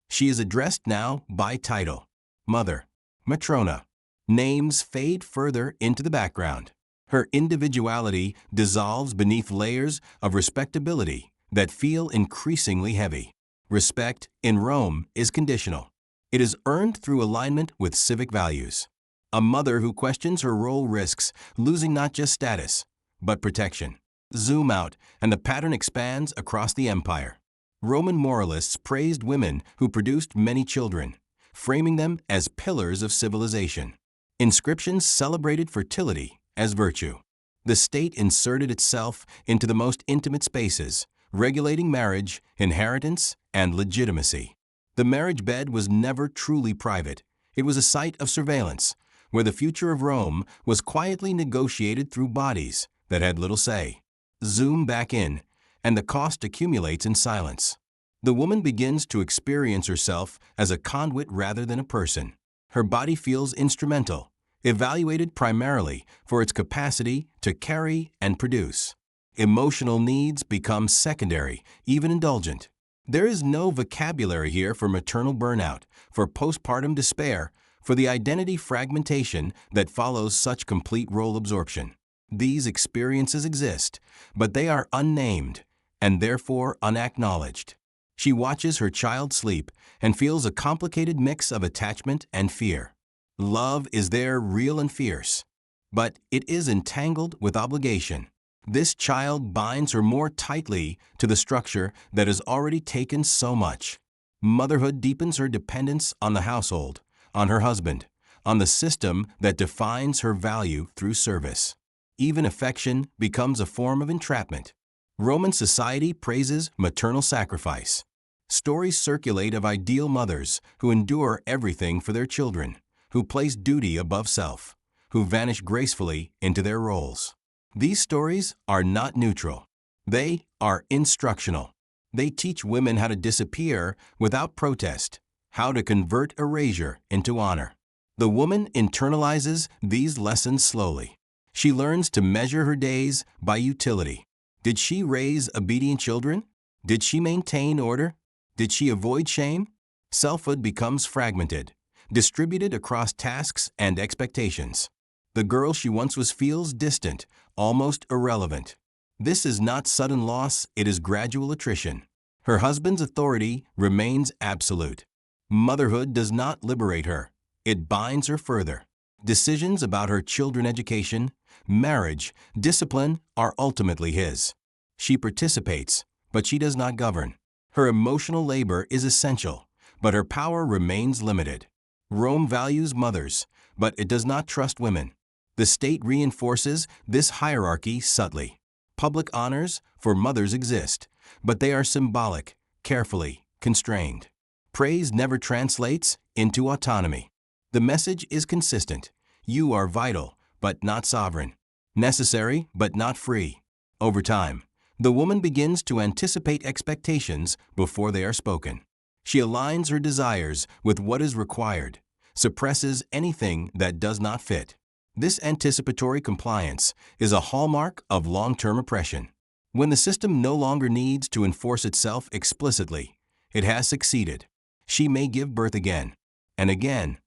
She is addressed now by title, mother, matrona. Names fade further into the background. Her individuality dissolves beneath layers of respectability that feel increasingly heavy. Respect in Rome is conditional. It is earned through alignment with civic values. A mother who questions her role risks losing not just status, but protection. Zoom out, and the pattern expands across the empire. Roman moralists praised women who produced many children, framing them as pillars of civilization. Inscriptions celebrated fertility as virtue. The state inserted itself into the most intimate spaces, regulating marriage, inheritance, and legitimacy. The marriage bed was never truly private. It was a site of surveillance, where the future of Rome was quietly negotiated through bodies that had little say. Zoom back in, and the cost accumulates in silence. The woman begins to experience herself as a conduit rather than a person. Her body feels instrumental, evaluated primarily for its capacity to carry and produce. Emotional needs become secondary, even indulgent. There is no vocabulary here for maternal burnout, for postpartum despair, for the identity fragmentation that follows such complete role absorption. These experiences exist, but they are unnamed and therefore unacknowledged. She watches her child sleep and feels a complicated mix of attachment and fear. Love is there real and fierce, but it is entangled with obligation. This child binds her more tightly to the structure that has already taken so much. Motherhood deepens her dependence on the household, on her husband, on the system that defines her value through service. Even affection becomes a form of entrapment. Roman society praises maternal sacrifice. Stories circulate of ideal mothers who endure everything for their children, who place duty above self, who vanish gracefully into their roles. These stories are not neutral. They are instructional. They teach women how to disappear without protest, how to convert erasure into honor. The woman internalizes these lessons slowly. She learns to measure her days by utility. Did she raise obedient children? Did she maintain order? Did she avoid shame? Selfhood becomes fragmented, distributed across tasks and expectations. The girl she once was feels distant, almost irrelevant. This is not sudden loss, it is gradual attrition. Her husband's authority remains absolute. Motherhood does not liberate her. It binds her further. Decisions about her children's education, marriage, discipline are ultimately his. She participates, but she does not govern. Her emotional labor is essential, but her power remains limited. Rome values mothers, but it does not trust women. The state reinforces this hierarchy subtly. Public honors for mothers exist, but they are symbolic, carefully constrained. Praise never translates into autonomy. The message is consistent. You are vital, but not sovereign. Necessary, but not free. Over time, the woman begins to anticipate expectations before they are spoken. She aligns her desires with what is required, suppresses anything that does not fit. This anticipatory compliance is a hallmark of long-term oppression. When the system no longer needs to enforce itself explicitly, it has succeeded. She may give birth again, and again.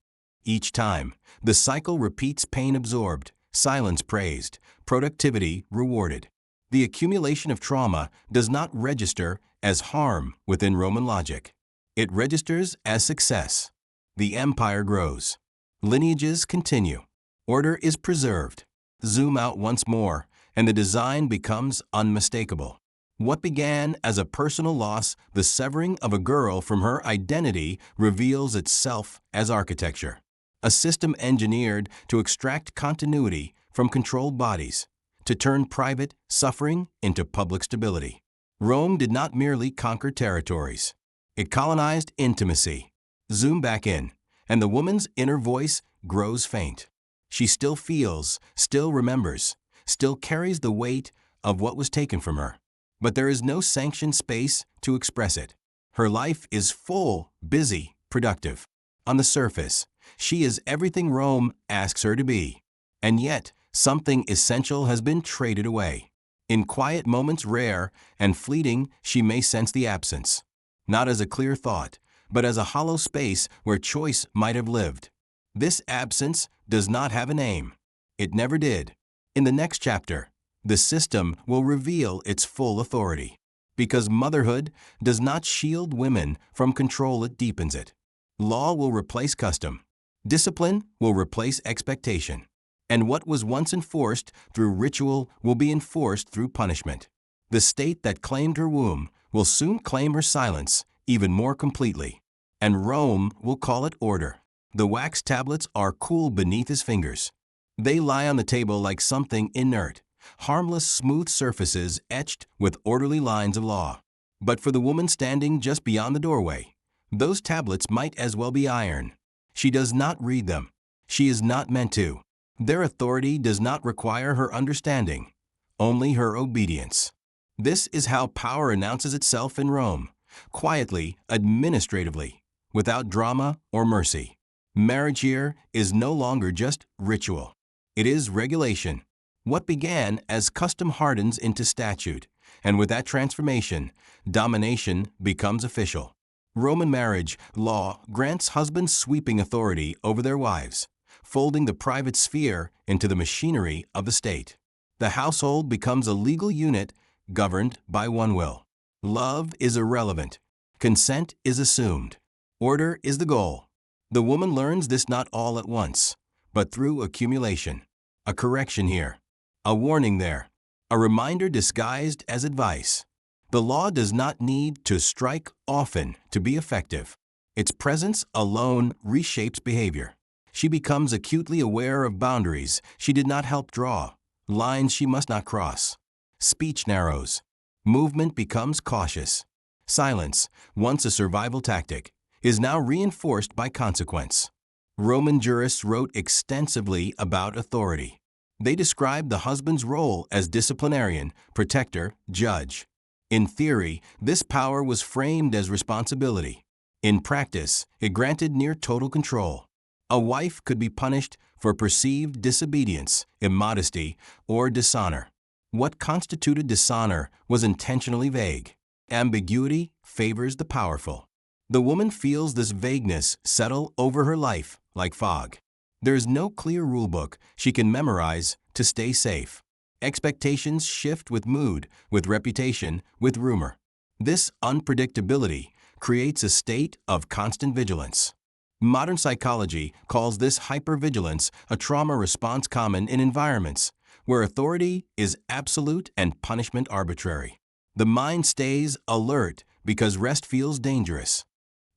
Each time, the cycle repeats: pain absorbed, silence praised, productivity rewarded. The accumulation of trauma does not register as harm within Roman logic. It registers as success. The empire grows. Lineages continue. Order is preserved. Zoom out once more, and the design becomes unmistakable. What began as a personal loss, the severing of a girl from her identity, reveals itself as architecture. A system engineered to extract continuity from controlled bodies, to turn private suffering into public stability. Rome did not merely conquer territories. It colonized intimacy. Zoom back in, and the woman's inner voice grows faint. She still feels, still remembers, still carries the weight of what was taken from her. But there is no sanctioned space to express it. Her life is full, busy, productive. On the surface, she is everything Rome asks her to be. And yet, something essential has been traded away. In quiet moments rare and fleeting, she may sense the absence. Not as a clear thought, but as a hollow space where choice might have lived. This absence does not have a name. It never did. In the next chapter, the system will reveal its full authority. Because motherhood does not shield women from control, it deepens it. Law will replace custom. Discipline will replace expectation. And what was once enforced through ritual will be enforced through punishment. The state that claimed her womb will soon claim her silence even more completely. And Rome will call it order. The wax tablets are cool beneath his fingers. They lie on the table like something inert, harmless smooth surfaces etched with orderly lines of law. But for the woman standing just beyond the doorway, those tablets might as well be iron. She does not read them. She is not meant to. Their authority does not require her understanding, only her obedience. This is how power announces itself in Rome, quietly, administratively, without drama or mercy. Marriage here is no longer just ritual. It is regulation. What began as custom hardens into statute, and with that transformation, domination becomes official. Roman marriage law grants husbands sweeping authority over their wives, folding the private sphere into the machinery of the state. The household becomes a legal unit governed by one will. Love is irrelevant. Consent is assumed. Order is the goal. The woman learns this not all at once, but through accumulation. A correction here, a warning there, a reminder disguised as advice. The law does not need to strike often to be effective. Its presence alone reshapes behavior. She becomes acutely aware of boundaries she did not help draw, lines she must not cross. Speech narrows. Movement becomes cautious. Silence, once a survival tactic, is now reinforced by consequence. Roman jurists wrote extensively about authority. They described the husband's role as disciplinarian, protector, judge. In theory, this power was framed as responsibility. In practice, it granted near total control. A wife could be punished for perceived disobedience, immodesty, or dishonor. What constituted dishonor was intentionally vague. Ambiguity favors the powerful. The woman feels this vagueness settle over her life like fog. There is no clear rulebook she can memorize to stay safe. Expectations shift with mood, with reputation, with rumor. This unpredictability creates a state of constant vigilance. Modern psychology calls this hypervigilance a trauma response common in environments where authority is absolute and punishment arbitrary. The mind stays alert because rest feels dangerous.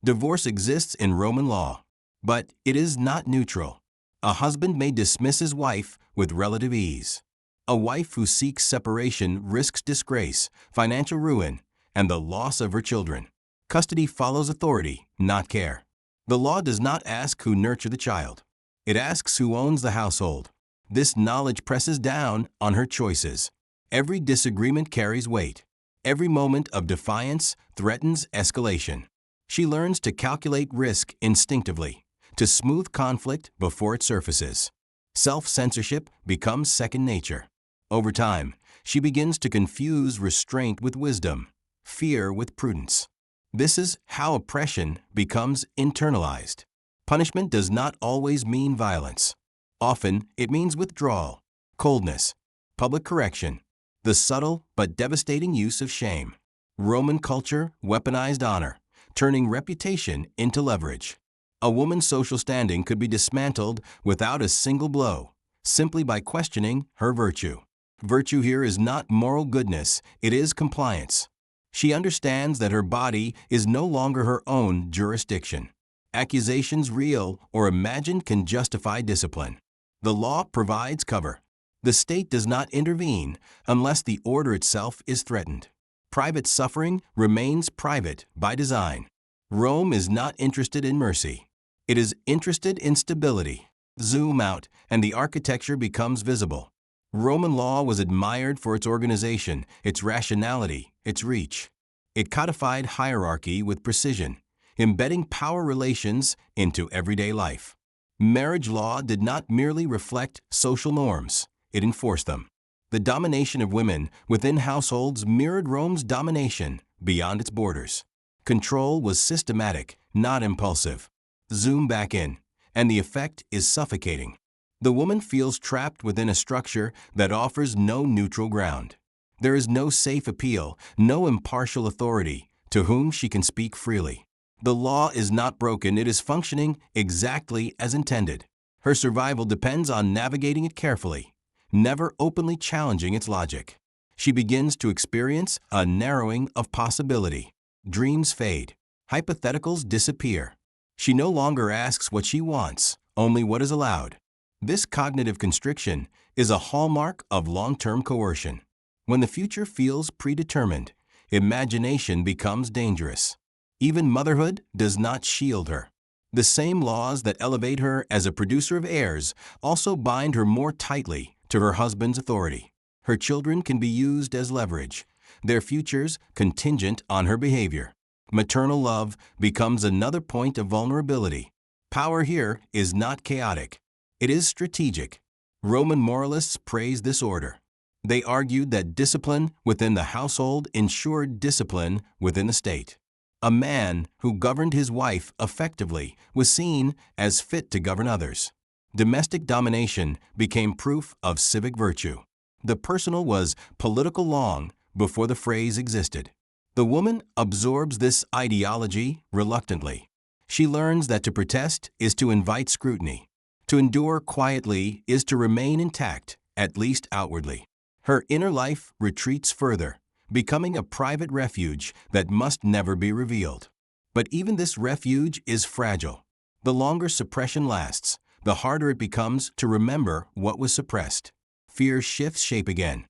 Divorce exists in Roman law, but it is not neutral. A husband may dismiss his wife with relative ease. A wife who seeks separation risks disgrace, financial ruin, and the loss of her children. Custody follows authority, not care. The law does not ask who nurtured the child. It asks who owns the household. This knowledge presses down on her choices. Every disagreement carries weight. Every moment of defiance threatens escalation. She learns to calculate risk instinctively, to smooth conflict before it surfaces. Self-censorship becomes second nature. Over time, she begins to confuse restraint with wisdom, fear with prudence. This is how oppression becomes internalized. Punishment does not always mean violence. Often, it means withdrawal, coldness, public correction, the subtle but devastating use of shame. Roman culture weaponized honor, turning reputation into leverage. A woman's social standing could be dismantled without a single blow, simply by questioning her virtue. Virtue here is not moral goodness, it is compliance. She understands that her body is no longer her own jurisdiction. Accusations, real or imagined, can justify discipline. The law provides cover. The state does not intervene unless the order itself is threatened. Private suffering remains private by design. Rome is not interested in mercy. It is interested in stability. Zoom out, and the architecture becomes visible. Roman law was admired for its organization, its rationality, its reach. It codified hierarchy with precision. embedding power relations into everyday life. Marriage law did not merely reflect social norms, it enforced them. The domination of women within households mirrored Rome's domination beyond its borders. Control was systematic, not impulsive. Zoom back in, and the effect is suffocating. The woman feels trapped within a structure that offers no neutral ground. There is no safe appeal, no impartial authority to whom she can speak freely. The law is not broken, it is functioning exactly as intended. Her survival depends on navigating it carefully, never openly challenging its logic. She begins to experience a narrowing of possibility. Dreams fade. Hypotheticals disappear. She no longer asks what she wants, only what is allowed. This cognitive constriction is a hallmark of long-term coercion. When the future feels predetermined, imagination becomes dangerous. Even motherhood does not shield her. The same laws that elevate her as a producer of heirs also bind her more tightly to her husband's authority. Her children can be used as leverage, their futures contingent on her behavior. Maternal love becomes another point of vulnerability. Power here is not chaotic. It is strategic. Roman moralists praised this order. They argued that discipline within the household ensured discipline within the state. A man who governed his wife effectively was seen as fit to govern others. Domestic domination became proof of civic virtue. The personal was political long before the phrase existed. The woman absorbs this ideology reluctantly. She learns that to protest is to invite scrutiny. To endure quietly is to remain intact, at least outwardly. Her inner life retreats further, becoming a private refuge that must never be revealed. But even this refuge is fragile. The longer suppression lasts, the harder it becomes to remember what was suppressed. Fear shifts shape again.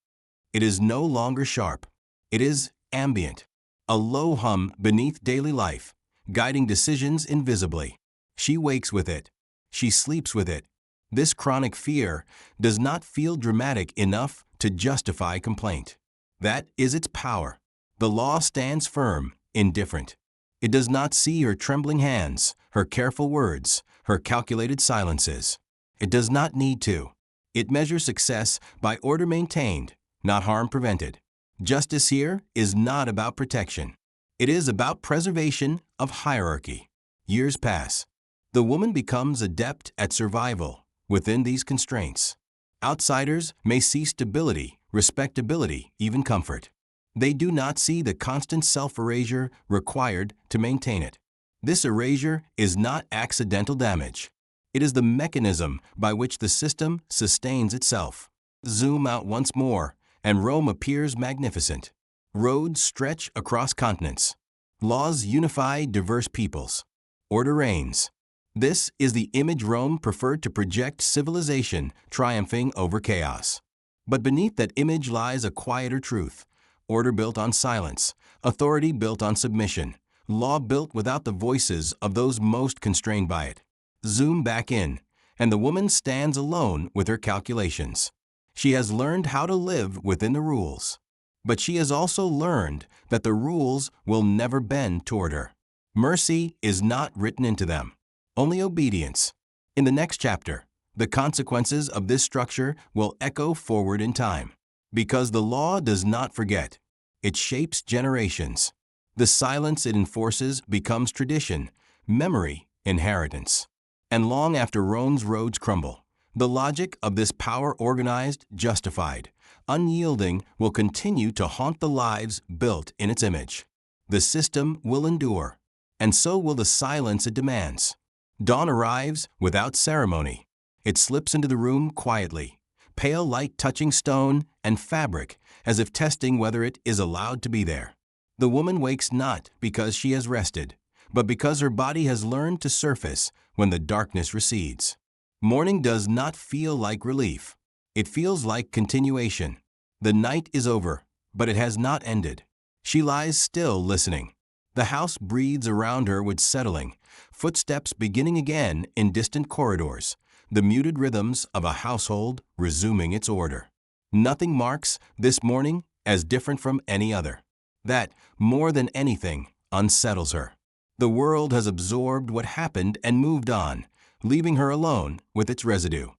It is no longer sharp. It is ambient, a low hum beneath daily life, guiding decisions invisibly. She wakes with it. She sleeps with it. This chronic fear does not feel dramatic enough to justify complaint. That is its power. The law stands firm, indifferent. It does not see her trembling hands, her careful words, her calculated silences. It does not need to. It measures success by order maintained, not harm prevented. Justice here is not about protection. It is about preservation of hierarchy. Years pass. The woman becomes adept at survival within these constraints. Outsiders may see stability, respectability, even comfort. They do not see the constant self-erasure required to maintain it. This erasure is not accidental damage. It is the mechanism by which the system sustains itself. Zoom out once more, and Rome appears magnificent. Roads stretch across continents. Laws unify diverse peoples. Order reigns. This is the image Rome preferred to project, civilization triumphing over chaos. But beneath that image lies a quieter truth. Order built on silence, authority built on submission, law built without the voices of those most constrained by it. Zoom back in, and the woman stands alone with her calculations. She has learned how to live within the rules. But she has also learned that the rules will never bend toward her. Mercy is not written into them, only obedience. In the next chapter, the consequences of this structure will echo forward in time. Because the law does not forget, it shapes generations. The silence it enforces becomes tradition, memory, inheritance. And long after Rome's roads crumble, the logic of this power organized, justified, unyielding will continue to haunt the lives built in its image. The system will endure, and so will the silence it demands. Dawn arrives without ceremony. It slips into the room quietly, pale light touching stone and fabric as if testing whether it is allowed to be there. The woman wakes not because she has rested, but because her body has learned to surface when the darkness recedes. Morning does not feel like relief. It feels like continuation. The night is over, but it has not ended. She lies still listening. The house breathes around her with settling, footsteps beginning again in distant corridors, the muted rhythms of a household resuming its order. Nothing marks this morning as different from any other. That, more than anything, unsettles her. The world has absorbed what happened and moved on, leaving her alone with its residue.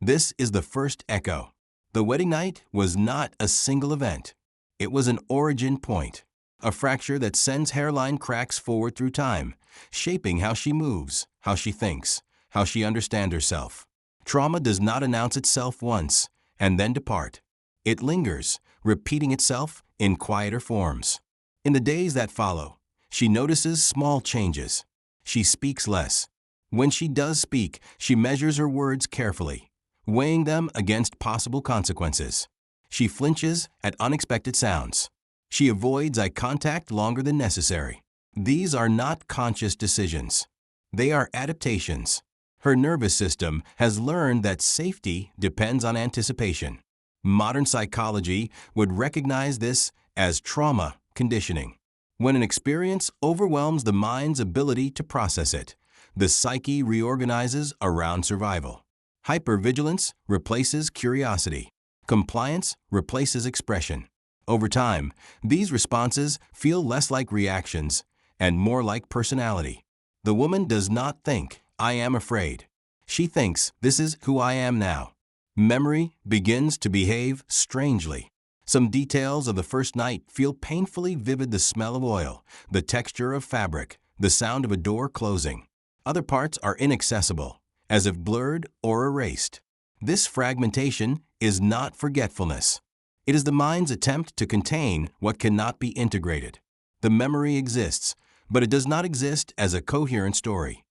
This is the first echo. The wedding night was not a single event. It was an origin point, a fracture that sends hairline cracks forward through time, shaping how she moves, how she thinks, how she understands herself. Trauma does not announce itself once and then depart. It lingers, repeating itself in quieter forms. In the days that follow, she notices small changes. She speaks less. When she does speak, she measures her words carefully, weighing them against possible consequences. She flinches at unexpected sounds. She avoids eye contact longer than necessary. These are not conscious decisions. They are adaptations. Her nervous system has learned that safety depends on anticipation. Modern psychology would recognize this as trauma conditioning. When an experience overwhelms the mind's ability to process it, the psyche reorganizes around survival. Hypervigilance replaces curiosity. Compliance replaces expression. Over time, these responses feel less like reactions and more like personality. The woman does not think, "I am afraid." She thinks, "This is who I am now." Memory begins to behave strangely. Some details of the first night feel painfully vivid: the smell of oil, the texture of fabric, the sound of a door closing. Other parts are inaccessible, as if blurred or erased. This fragmentation is not forgetfulness. It is the mind's attempt to contain what cannot be integrated. The memory exists, but it does not exist as a coherent story.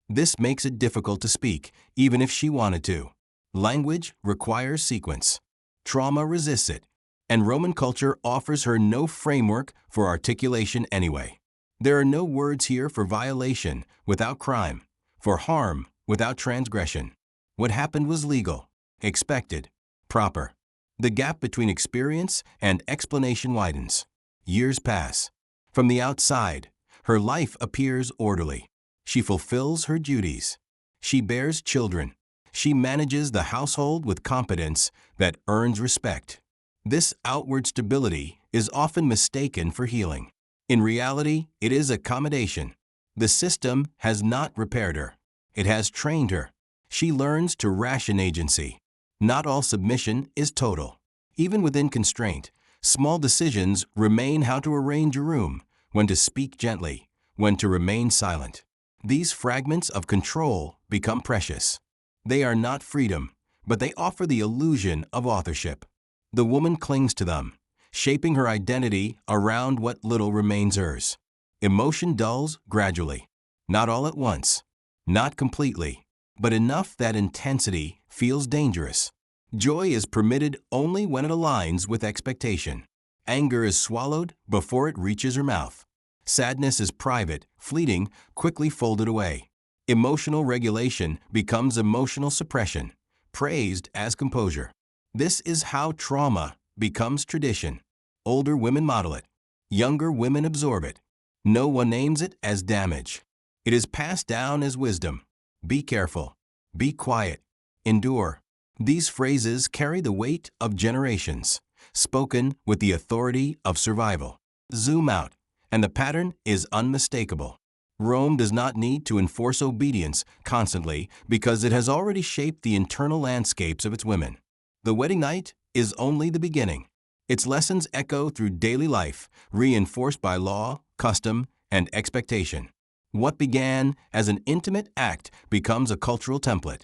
This makes it difficult to speak, even if she wanted to. Language requires sequence. Trauma resists it, and Roman culture offers her no framework for articulation anyway. There are no words here for violation without crime, for harm without transgression. What happened was legal, expected, proper. The gap between experience and explanation widens. Years pass. From the outside, her life appears orderly. She fulfills her duties. She bears children. She manages the household with competence that earns respect. This outward stability is often mistaken for healing. In reality, it is accommodation. The system has not repaired her. It has trained her. She learns to ration agency. Not all submission is total. Even within constraint, small decisions remain: how to arrange a room, when to speak gently, when to remain silent. These fragments of control become precious. They are not freedom, but they offer the illusion of authorship. The woman clings to them, shaping her identity around what little remains hers. Emotion dulls gradually, not all at once, not completely, but enough that intensity feels dangerous. Joy is permitted only when it aligns with expectation. Anger is swallowed before it reaches her mouth. Sadness is private, fleeting, quickly folded away. Emotional regulation becomes emotional suppression, praised as composure. This is how trauma becomes tradition. Older women model it. Younger women absorb it. No one names it as damage. It is passed down as wisdom. Be careful. Be quiet. Endure. These phrases carry the weight of generations, spoken with the authority of survival. Zoom out, and the pattern is unmistakable. Rome does not need to enforce obedience constantly because it has already shaped the internal landscapes of its women. The wedding night is only the beginning. Its lessons echo through daily life, reinforced by law, custom, and expectation. What began as an intimate act becomes a cultural template.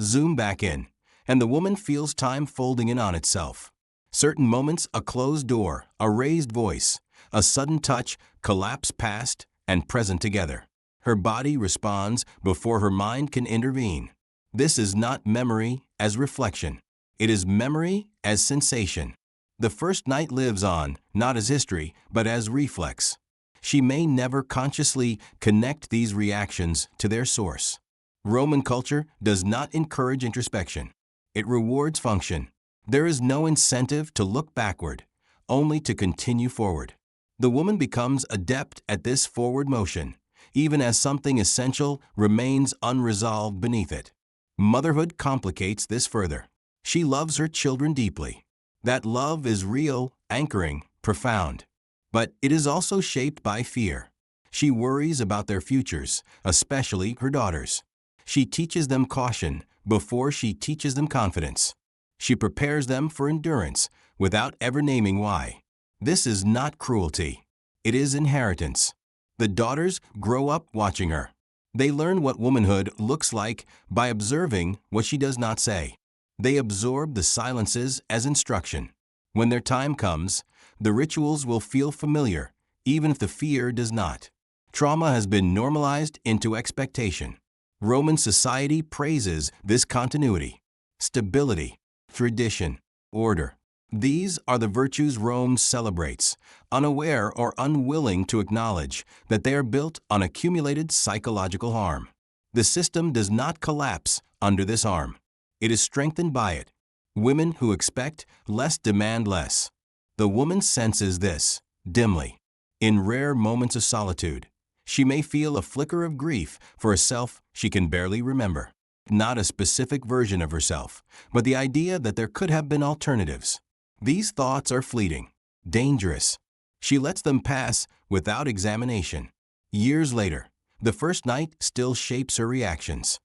Zoom back in, and the woman feels time folding in on itself. Certain moments: a closed door, a raised voice, a sudden touch, collapse past and present together. Her body responds before her mind can intervene. This is not memory as reflection. It is memory as sensation. The first night lives on, not as history, but as reflex. She may never consciously connect these reactions to their source. Roman culture does not encourage introspection. It rewards function. There is no incentive to look backward, only to continue forward. The woman becomes adept at this forward motion, even as something essential remains unresolved beneath it. Motherhood complicates this further. She loves her children deeply. That love is real, anchoring, profound. But it is also shaped by fear. She worries about their futures, especially her daughters. She teaches them caution before she teaches them confidence. She prepares them for endurance without ever naming why. This is not cruelty. It is inheritance. The daughters grow up watching her. They learn what womanhood looks like by observing what she does not say. They absorb the silences as instruction. When their time comes, the rituals will feel familiar, even if the fear does not. Trauma has been normalized into expectation. Roman society praises this continuity, stability, tradition, order. These are the virtues Rome celebrates, unaware or unwilling to acknowledge that they are built on accumulated psychological harm. The system does not collapse under this harm. It is strengthened by it. Women who expect less demand less. The woman senses this, dimly. In rare moments of solitude, she may feel a flicker of grief for a self she can barely remember. Not a specific version of herself, but the idea that there could have been alternatives. These thoughts are fleeting, dangerous. She lets them pass without examination. Years later, the first night still shapes her reactions.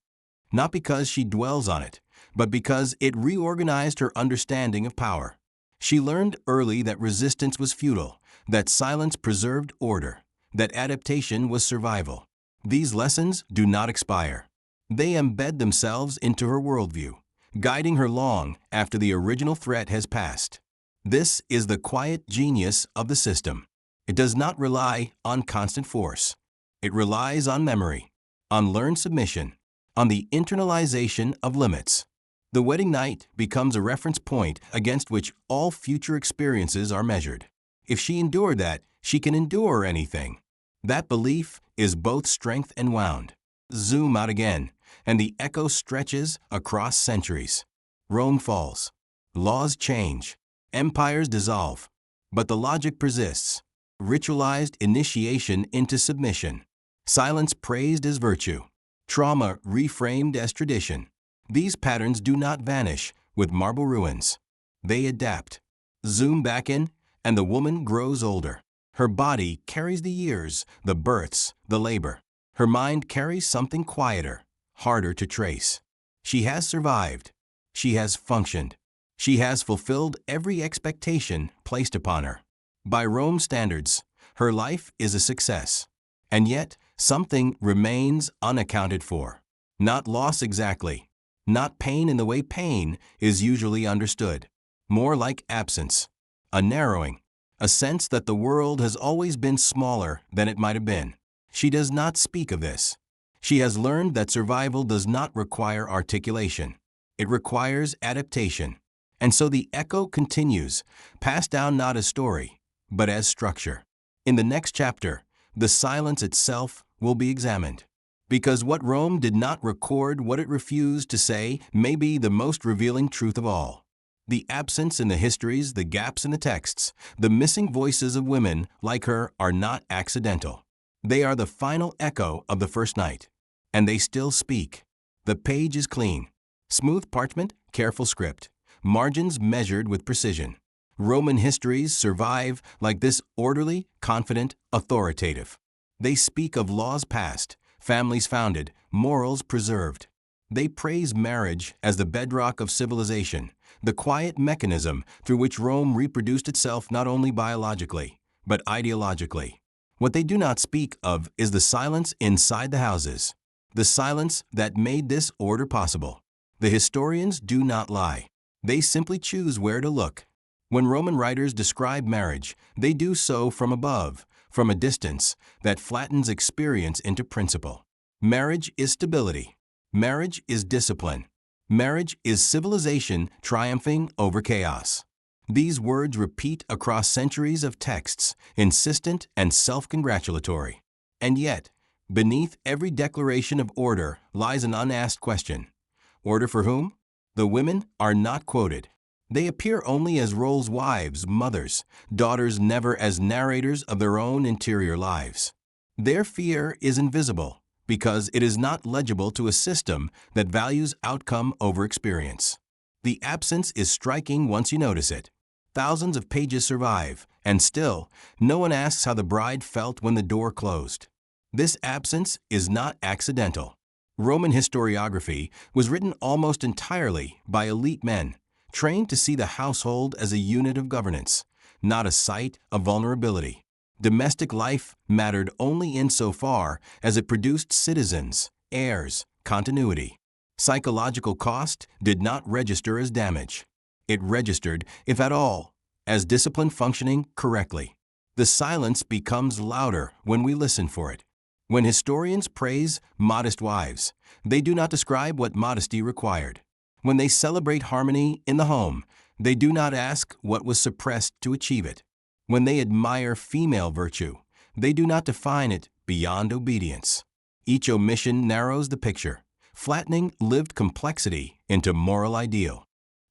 Not because she dwells on it, but because it reorganized her understanding of power. She learned early that resistance was futile, that silence preserved order, that adaptation was survival. These lessons do not expire. They embed themselves into her worldview, guiding her long after the original threat has passed. This is the quiet genius of the system. It does not rely on constant force. It relies on memory, on learned submission, on the internalization of limits. The wedding night becomes a reference point against which all future experiences are measured. If she endured that, she can endure anything. That belief is both strength and wound. Zoom out again, and the echo stretches across centuries. Rome falls. Laws change. Empires dissolve. But the logic persists. Ritualized initiation into submission. Silence praised as virtue. Trauma reframed as tradition. These patterns do not vanish with marble ruins. They adapt. Zoom back in, and the woman grows older. Her body carries the years, the births, the labor. Her mind carries something quieter, harder to trace. She has survived. She has functioned. She has fulfilled every expectation placed upon her. By Rome's standards, her life is a success. And yet, something remains unaccounted for. Not loss exactly. Not pain in the way pain is usually understood. More like absence. A narrowing. A sense that the world has always been smaller than it might have been. She does not speak of this. She has learned that survival does not require articulation. It requires adaptation. And so the echo continues, passed down not as story, but as structure. In the next chapter, the silence itself will be examined. Because what Rome did not record, what it refused to say, may be the most revealing truth of all. The absence in the histories, the gaps in the texts, the missing voices of women like her are not accidental. They are the final echo of the first night. And they still speak. The page is clean. Smooth parchment, careful script. Margins measured with precision. Roman histories survive like this, orderly, confident, authoritative. They speak of laws passed, families founded, morals preserved. They praise marriage as the bedrock of civilization, the quiet mechanism through which Rome reproduced itself not only biologically, but ideologically. What they do not speak of is the silence inside the houses, the silence that made this order possible. The historians do not lie. They simply choose where to look. When Roman writers describe marriage, they do so from above, from a distance that flattens experience into principle. Marriage is stability. Marriage is discipline. Marriage is civilization triumphing over chaos. These words repeat across centuries of texts, insistent and self-congratulatory. And yet, beneath every declaration of order lies an unasked question. Order for whom? The women are not quoted. They appear only as roles: wives, mothers, daughters, never as narrators of their own interior lives. Their fear is invisible because it is not legible to a system that values outcome over experience. The absence is striking once you notice it. Thousands of pages survive, and still, no one asks how the bride felt when the door closed. This absence is not accidental. Roman historiography was written almost entirely by elite men, trained to see the household as a unit of governance, not a site of vulnerability. Domestic life mattered only insofar as it produced citizens, heirs, continuity. Psychological cost did not register as damage. It registered, if at all, as discipline functioning correctly. The silence becomes louder when we listen for it. When historians praise modest wives, they do not describe what modesty required. When they celebrate harmony in the home, they do not ask what was suppressed to achieve it. When they admire female virtue, they do not define it beyond obedience. Each omission narrows the picture, flattening lived complexity into moral ideal.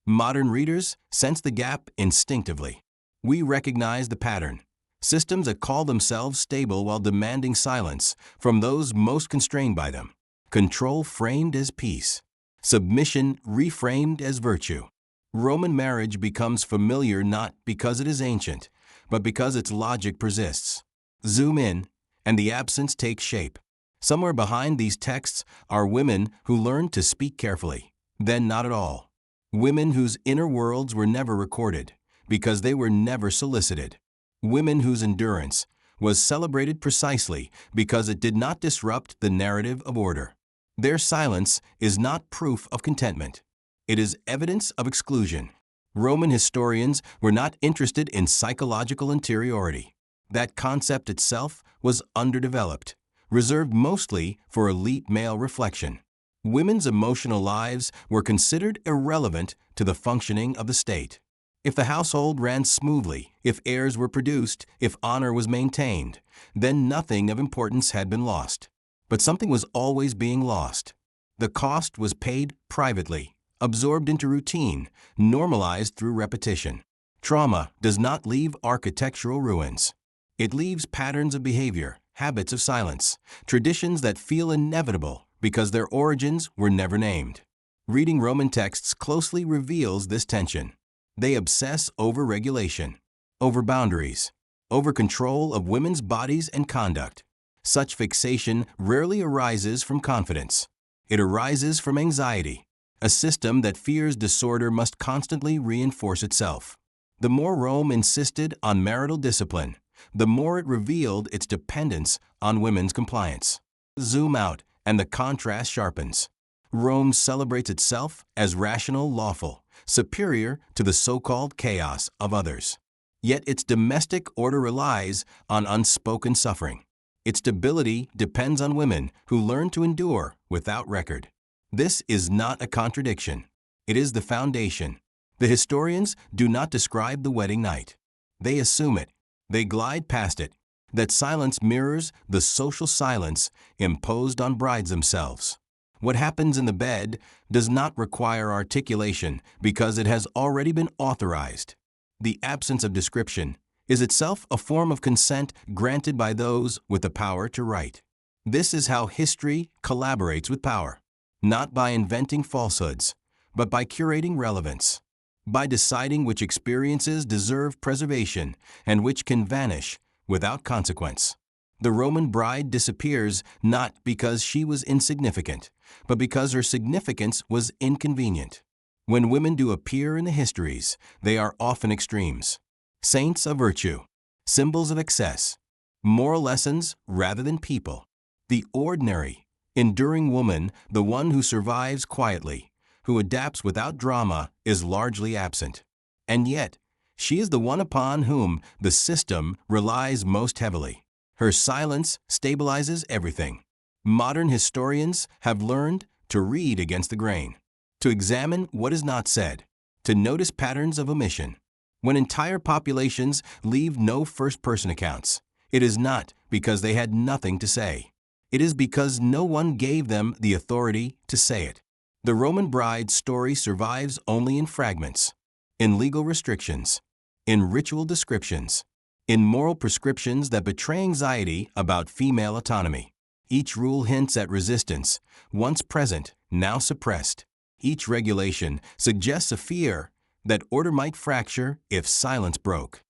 Modern readers sense the gap instinctively. We recognize the pattern. Systems that call themselves stable while demanding silence from those most constrained by them. Control framed as peace. Submission reframed as virtue. Roman marriage becomes familiar not because it is ancient, but because its logic persists. Zoom in, and the absence takes shape. Somewhere behind these texts are women who learned to speak carefully, then not at all. Women whose inner worlds were never recorded, because they were never solicited. Women whose endurance was celebrated precisely because it did not disrupt the narrative of order. Their silence is not proof of contentment. It is evidence of exclusion. Roman historians were not interested in psychological interiority. That concept itself was underdeveloped, reserved mostly for elite male reflection. Women's emotional lives were considered irrelevant to the functioning of the state. If the household ran smoothly, if heirs were produced, if honor was maintained, then nothing of importance had been lost. But something was always being lost. The cost was paid privately, absorbed into routine, normalized through repetition. Trauma does not leave architectural ruins. It leaves patterns of behavior, habits of silence, traditions that feel inevitable because their origins were never named. Reading Roman texts closely reveals this tension. They obsess over regulation, over boundaries, over control of women's bodies and conduct. Such fixation rarely arises from confidence. It arises from anxiety. A system that fears disorder must constantly reinforce itself. The more Rome insisted on marital discipline, the more it revealed its dependence on women's compliance. Zoom out, and the contrast sharpens. Rome celebrates itself as rational, lawful, superior to the so-called chaos of others. Yet its domestic order relies on unspoken suffering. Its stability depends on women who learn to endure without record. This is not a contradiction. It is the foundation. The historians do not describe the wedding night. They assume it. They glide past it. That silence mirrors the social silence imposed on brides themselves. What happens in the bed does not require articulation because it has already been authorized. The absence of description is itself a form of consent granted by those with the power to write. This is how history collaborates with power, not by inventing falsehoods, but by curating relevance, by deciding which experiences deserve preservation and which can vanish without consequence. The Roman bride disappears not because she was insignificant, but because her significance was inconvenient. When women do appear in the histories, they are often extremes. Saints of virtue, symbols of excess, moral lessons rather than people. The ordinary, enduring woman, the one who survives quietly, who adapts without drama, is largely absent. And yet, she is the one upon whom the system relies most heavily. Her silence stabilizes everything. Modern historians have learned to read against the grain, to examine what is not said, to notice patterns of omission. When entire populations leave no first-person accounts, it is not because they had nothing to say. It is because no one gave them the authority to say it. The Roman bride's story survives only in fragments, in legal restrictions, in ritual descriptions, in moral prescriptions that betray anxiety about female autonomy. Each rule hints at resistance, once present, now suppressed. Each regulation suggests a fear that order might fracture if silence broke.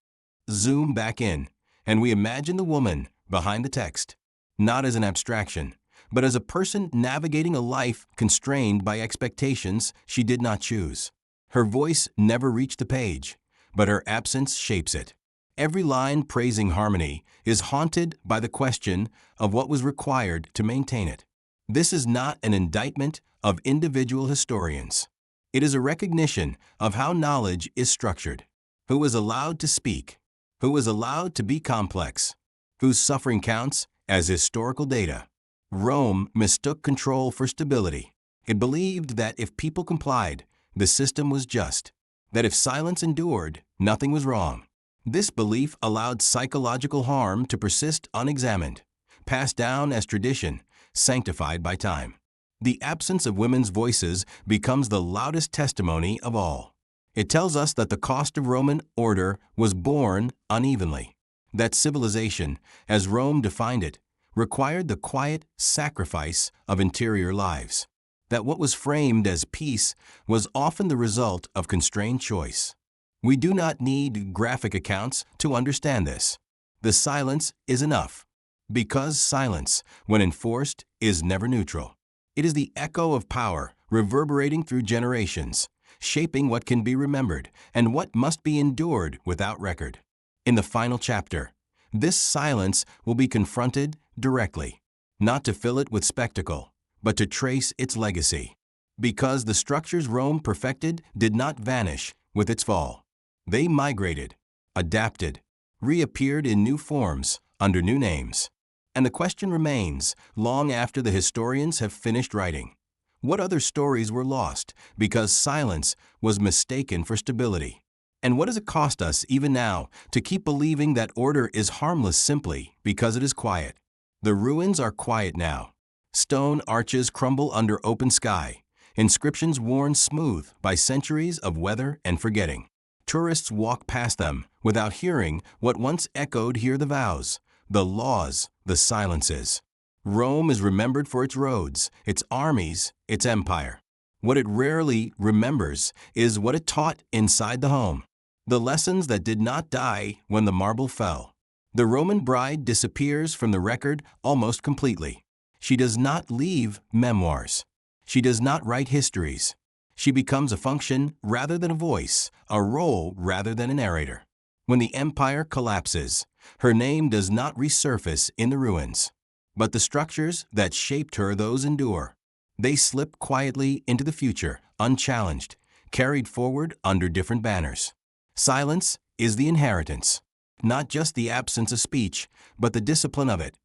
Zoom back in, and we imagine the woman behind the text. not as an abstraction, but as a person navigating a life constrained by expectations she did not choose. Her voice never reached the page, but her absence shapes it. Every line praising harmony is haunted by the question of what was required to maintain it. This is not an indictment of individual historians. It is a recognition of how knowledge is structured, who is allowed to speak, who is allowed to be complex, whose suffering counts as historical data. Rome mistook control for stability. It believed that if people complied, the system was just, that if silence endured, nothing was wrong. This belief allowed psychological harm to persist unexamined, passed down as tradition, sanctified by time. The absence of women's voices becomes the loudest testimony of all. It tells us that the cost of Roman order was borne unevenly, that civilization, as Rome defined it, required the quiet sacrifice of interior lives, that what was framed as peace was often the result of constrained choice. We do not need graphic accounts to understand this. The silence is enough, because silence, when enforced, is never neutral. It is the echo of power reverberating through generations, shaping what can be remembered and what must be endured without record. In the final chapter, this silence will be confronted directly, not to fill it with spectacle, but to trace its legacy. Because the structures Rome perfected did not vanish with its fall. They migrated, adapted, reappeared in new forms, under new names. And the question remains, long after the historians have finished writing. What other stories were lost because silence was mistaken for stability? And what does it cost us, even now, to keep believing that order is harmless simply because it is quiet? The ruins are quiet now. Stone arches crumble under open sky, inscriptions worn smooth by centuries of weather and forgetting. Tourists walk past them without hearing what once echoed here: the vows, the laws, the silences. Rome is remembered for its roads, its armies, its empire. What it rarely remembers is what it taught inside the home. The lessons that did not die when the marble fell. The Roman bride disappears from the record almost completely. She does not leave memoirs. She does not write histories. She becomes a function rather than a voice, a role rather than a narrator. When the empire collapses, her name does not resurface in the ruins. But the structures that shaped her, those endure. They slip quietly into the future, unchallenged, carried forward under different banners. Silence is the inheritance, not just the absence of speech, but the discipline of it,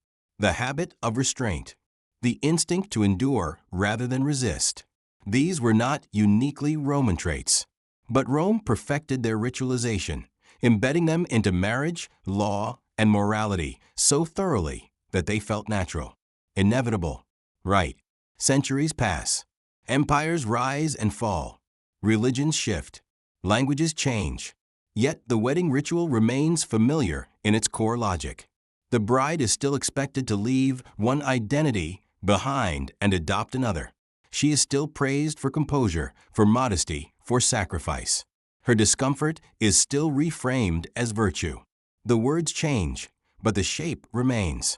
the habit of restraint, the instinct to endure rather than resist. These were not uniquely Roman traits, but Rome perfected their ritualization, embedding them into marriage, law, and morality so thoroughly that they felt natural, inevitable, right. Centuries pass. Empires rise and fall. Religions shift. Languages change. Yet the wedding ritual remains familiar in its core logic. The bride is still expected to leave one identity behind and adopt another. She is still praised for composure, for modesty, for sacrifice. Her discomfort is still reframed as virtue. The words change, but the shape remains.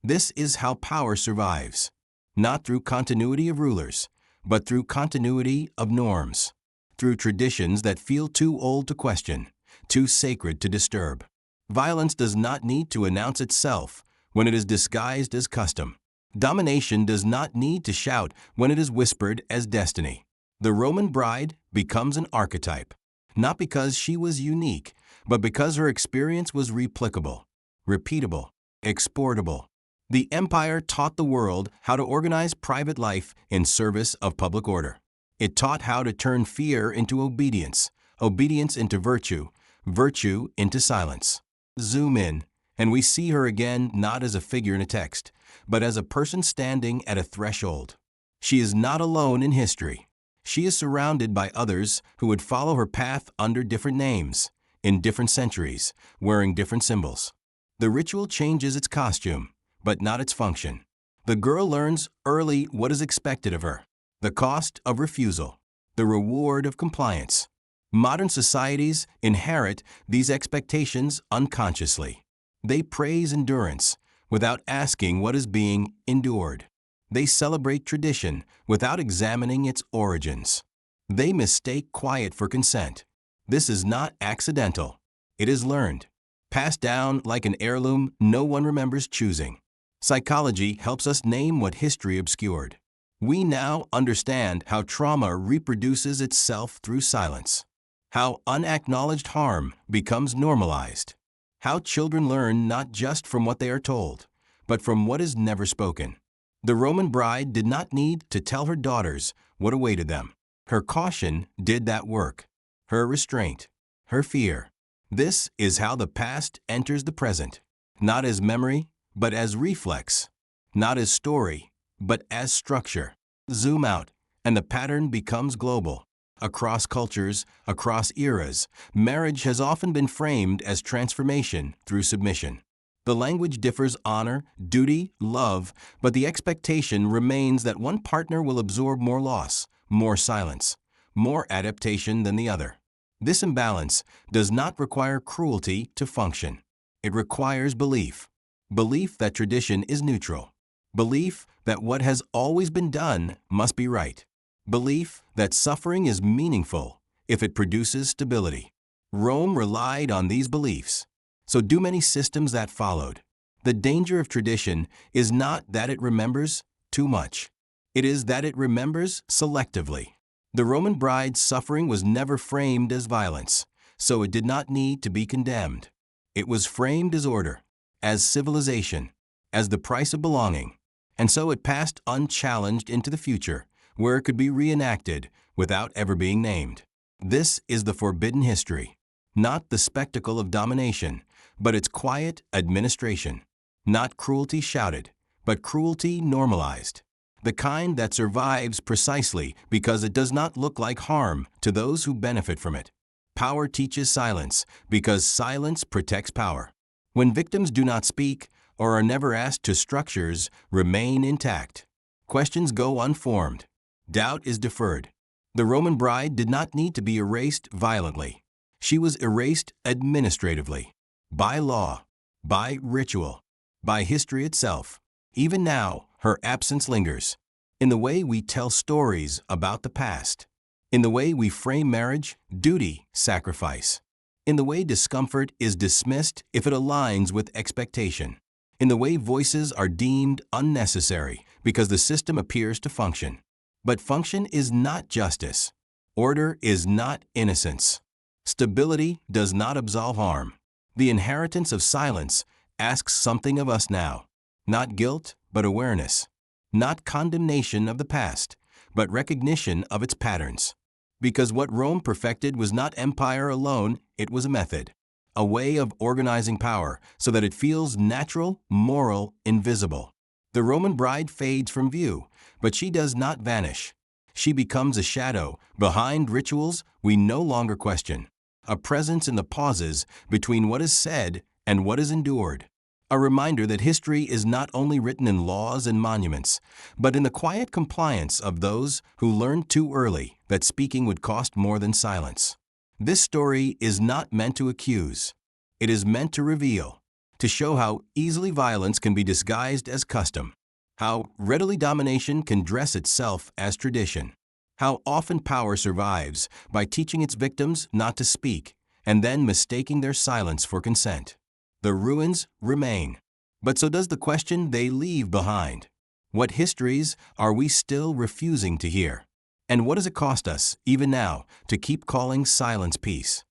This is how power survives, not through continuity of rulers, but through continuity of norms, through traditions that feel too old to question, too sacred to disturb. Violence does not need to announce itself when it is disguised as custom. Domination does not need to shout when it is whispered as destiny. The Roman bride becomes an archetype, not because she was unique, but because her experience was replicable, repeatable, exportable. The empire taught the world how to organize private life in service of public order. It taught how to turn fear into obedience, obedience into virtue, virtue into silence. Zoom in, and we see her again not as a figure in a text, but as a person standing at a threshold. She is not alone in history. She is surrounded by others who would follow her path under different names, in different centuries, wearing different symbols. The ritual changes its costume, but not its function. The girl learns early what is expected of her, the cost of refusal, the reward of compliance. Modern societies inherit these expectations unconsciously. They praise endurance, without asking what is being endured. They celebrate tradition without examining its origins. They mistake quiet for consent. This is not accidental. It is learned, passed down like an heirloom no one remembers choosing. Psychology helps us name what history obscured. We now understand how trauma reproduces itself through silence, how unacknowledged harm becomes normalized, how children learn not just from what they are told, but from what is never spoken. The Roman bride did not need to tell her daughters what awaited them. Her caution did that work, her restraint, her fear. This is how the past enters the present, not as memory, but as reflex, not as story, but as structure. Zoom out, and the pattern becomes global. Across cultures, across eras, marriage has often been framed as transformation through submission. The language differs: honor, duty, love, but the expectation remains that one partner will absorb more loss, more silence, more adaptation than the other. This imbalance does not require cruelty to function. It requires belief. Belief that tradition is neutral. Belief that what has always been done must be right. Belief that suffering is meaningful if it produces stability. Rome relied on these beliefs. So do many systems that followed. The danger of tradition is not that it remembers too much. It is that it remembers selectively. The Roman bride's suffering was never framed as violence, so it did not need to be condemned. It was framed as order, as civilization, as the price of belonging, and so it passed unchallenged into the future, where it could be reenacted without ever being named. This is the forbidden history, not the spectacle of domination, but its quiet administration. Not cruelty shouted, but cruelty normalized. The kind that survives precisely because it does not look like harm to those who benefit from it. Power teaches silence because silence protects power. When victims do not speak or are never asked to, structures remain intact. Questions go unformed. Doubt is deferred. The Roman bride did not need to be erased violently. She was erased administratively, by law, by ritual, by history itself. Even now, her absence lingers, in the way we tell stories about the past, in the way we frame marriage, duty, sacrifice, in the way discomfort is dismissed if it aligns with expectation, in the way voices are deemed unnecessary because the system appears to function. But function is not justice. Order is not innocence. Stability does not absolve harm. The inheritance of silence asks something of us now. Not guilt, but awareness. Not condemnation of the past, but recognition of its patterns. Because what Rome perfected was not empire alone, it was a method. A way of organizing power so that it feels natural, moral, invisible. The Roman bride fades from view, but she does not vanish. She becomes a shadow behind rituals we no longer question. A presence in the pauses between what is said and what is endured. A reminder that history is not only written in laws and monuments, but in the quiet compliance of those who learned too early that speaking would cost more than silence. This story is not meant to accuse. It is meant to reveal, to show how easily violence can be disguised as custom, how readily domination can dress itself as tradition, how often power survives by teaching its victims not to speak and then mistaking their silence for consent. The ruins remain, but so does the question they leave behind. What histories are we still refusing to hear? And what does it cost us, even now, to keep calling silence peace?